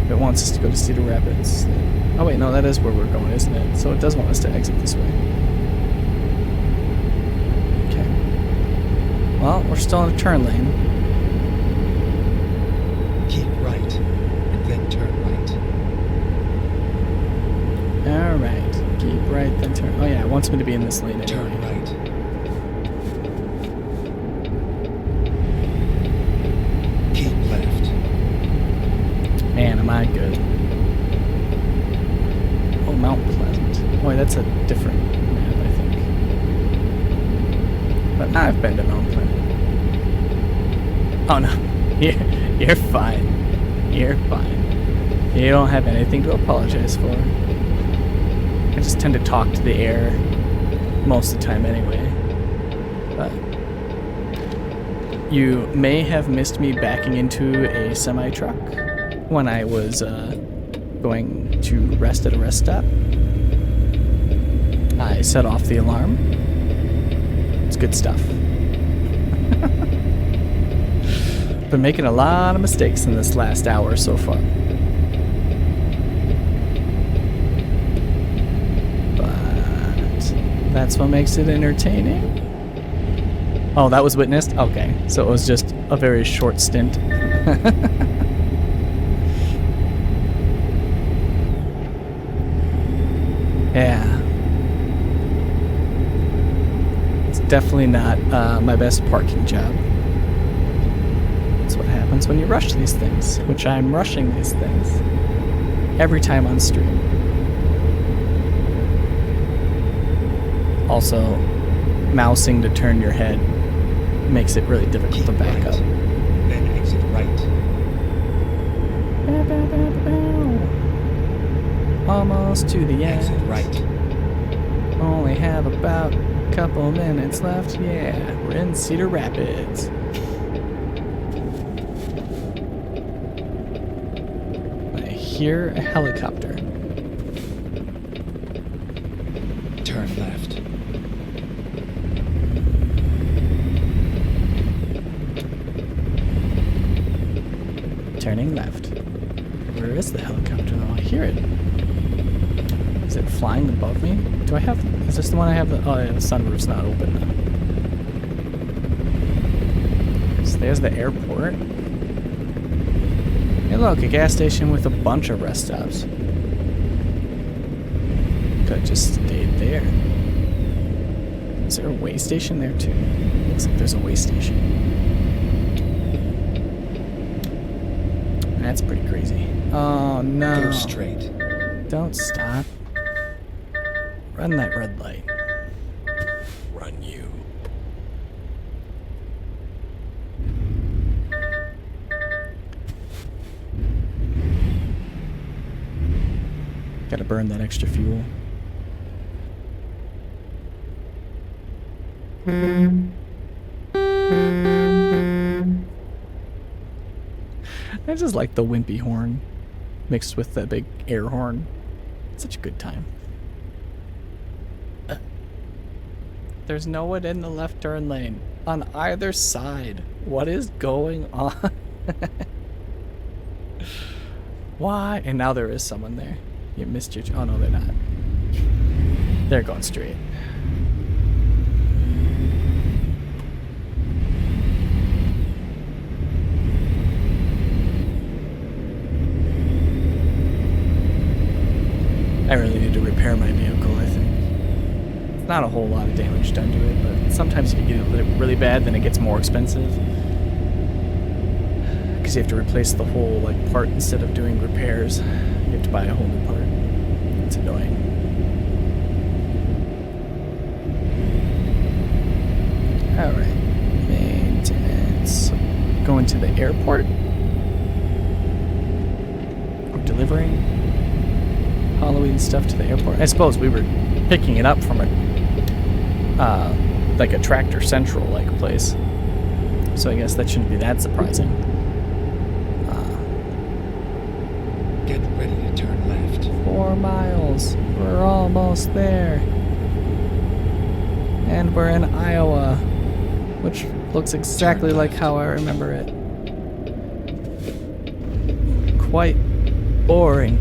If it wants us to go to Cedar Rapids. Oh wait, no, that is where we're going, isn't it? So it does want us to exit this way. Okay. Well, we're still in a turn lane. Keep right, and then turn right. Alright. Keep right, then turn. Oh yeah, it wants me to be in this lane Turn anyway. right. Keep left. Man, am I good. Oh, Mount Pleasant. Boy, that's a different map, I think. But I've been to Mount Pleasant. Oh no. You're fine. You're fine. You don't have anything to apologize for. I just tend to talk to the air most of the time anyway. But you may have missed me backing into a semi-truck when I was going to rest at a rest stop. I set off the alarm. It's good stuff. Been making a lot of mistakes in this last hour so far. But that's what makes it entertaining. Oh, that was witnessed? Okay, so it was just a very short stint. Yeah. It's definitely not my best parking job. That's what happens when you rush these things, which I'm rushing these things every time on stream. Also, mousing to turn your head makes it really difficult Keep to back right. up. Then exit right. Bow, bow, bow, bow, bow. Almost to the end. Exit right. Only have about a couple minutes left. Yeah, we're in Cedar Rapids. I hear a helicopter. Turn left. Turning left. Where is the helicopter though? I hear it. Is it flying above me? Do I have... Is this the one I have? Oh yeah, the sunroof's not open now. So there's the airport. Hey look, a gas station with a bunch of rest stops. Could've just stayed there. Is there a way station there too? Looks like there's a way station. That's pretty crazy. Oh no. Go straight. Don't stop. Run that red light. Run you. Gotta burn that extra fuel. I just like the wimpy horn mixed with the big air horn. Such a good time. There's no one in the left turn lane on either side. What is going on? Why? And now there is someone there. You missed your... Oh no, they're not. They're going straight. I really need to repair my vehicle, I think. It's not a whole lot of damage done to it, but sometimes if you get it really bad, then it gets more expensive. Because you have to replace the whole part instead of doing repairs. You have to buy a whole new part. It's annoying. All right. Maintenance. Going to the airport. Or delivering Haul-o-ween stuff to the airport. I suppose we were picking it up from like a Tractor Central like place. So I guess that shouldn't be that surprising. Get ready to turn left. 4 miles. We're almost there. And we're in Iowa, which looks exactly like how I remember it. Quite boring.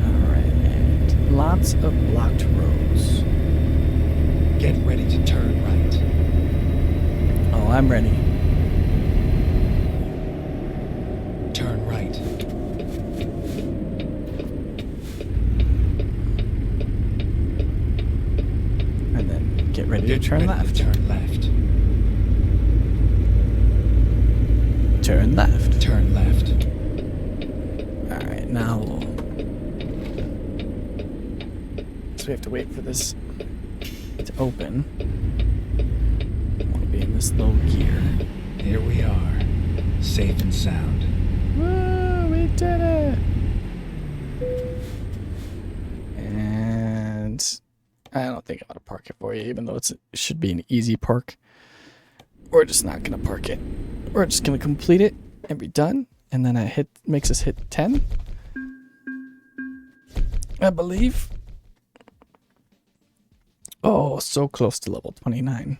Alright, and lots of blocked roads. Get ready to turn right. Oh, I'm ready. Turn right. And then get ready to Get turn ready left. to turn left. Turn left. Turn left. Alright, now so we have to wait for this to open. Want to be in this low gear. Here we are, safe and sound. Woo, we did it! And I don't think I'm gonna park it for you, even though it should be an easy park. We're just not gonna park it. We're just gonna complete it and be done. And then it makes us hit 10. I believe. Oh, so close to level 29.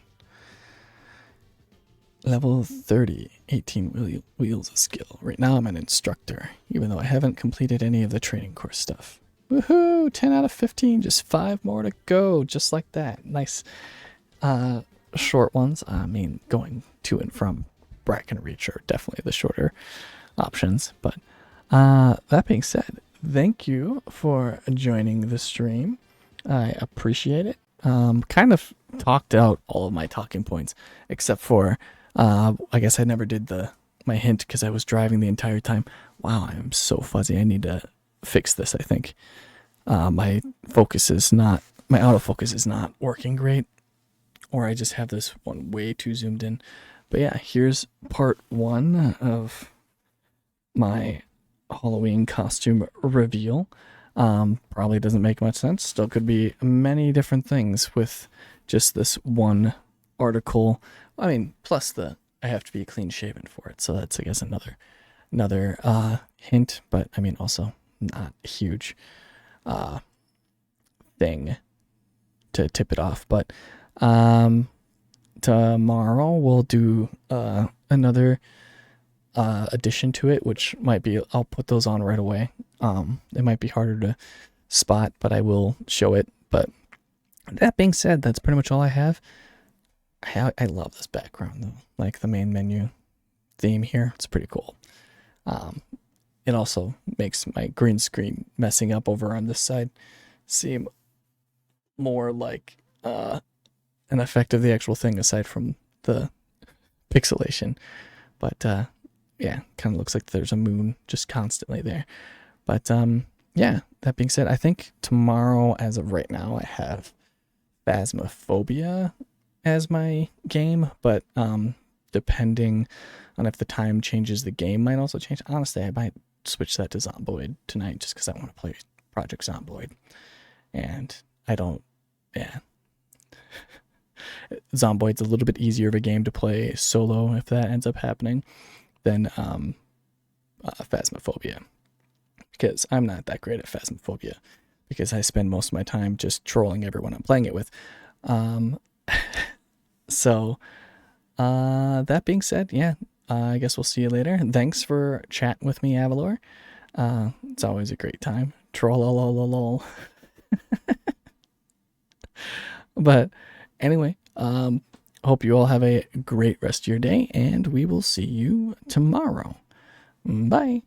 Level 30, 18 wheels of skill. Right now I'm an instructor, even though I haven't completed any of the training course stuff. Woohoo! 10 out of 15, just 5 more to go, just like that. Nice short ones. I mean, going to and from Brackenreach are definitely the shorter options. But that being said, thank you for joining the stream. I appreciate it. Kind of talked out all of my talking points, except for I guess I never did my hint because I was driving the entire time. Wow, I am so fuzzy. I need to fix this, I think. My autofocus is not working great, or I just have this one way too zoomed in. But yeah, here's part 1 of my Haul-o-ween costume reveal. Probably doesn't make much sense. Still could be many different things with just this one article. I mean, plus I have to be clean shaven for it, so that's, I guess, another hint. But I mean, also not a huge thing to tip it off. But tomorrow we'll do another addition to it, which might be, I'll put those on right away. It might be harder to spot, but I will show it. But that being said, that's pretty much all I have. I love this background though, like the main menu theme here. It's pretty cool. It also makes my green screen messing up over on this side seem more like an effect of the actual thing aside from the pixelation. But yeah, kind of looks like there's a moon just constantly there. But yeah, that being said, I think tomorrow, as of right now, I have Phasmophobia as my game, but depending on if the time changes, the game might also change. Honestly, I might switch that to Zomboid tonight just because I want to play Project Zomboid. And I don't, yeah. Zomboid's a little bit easier of a game to play solo if that ends up happening than Phasmophobia. Because I'm not that great at Phasmophobia, because I spend most of my time just trolling everyone I'm playing it with. So, that being said, yeah, I guess we'll see you later. Thanks for chatting with me, Avalor. It's always a great time. Troll. But anyway, hope you all have a great rest of your day, and we will see you tomorrow. Bye.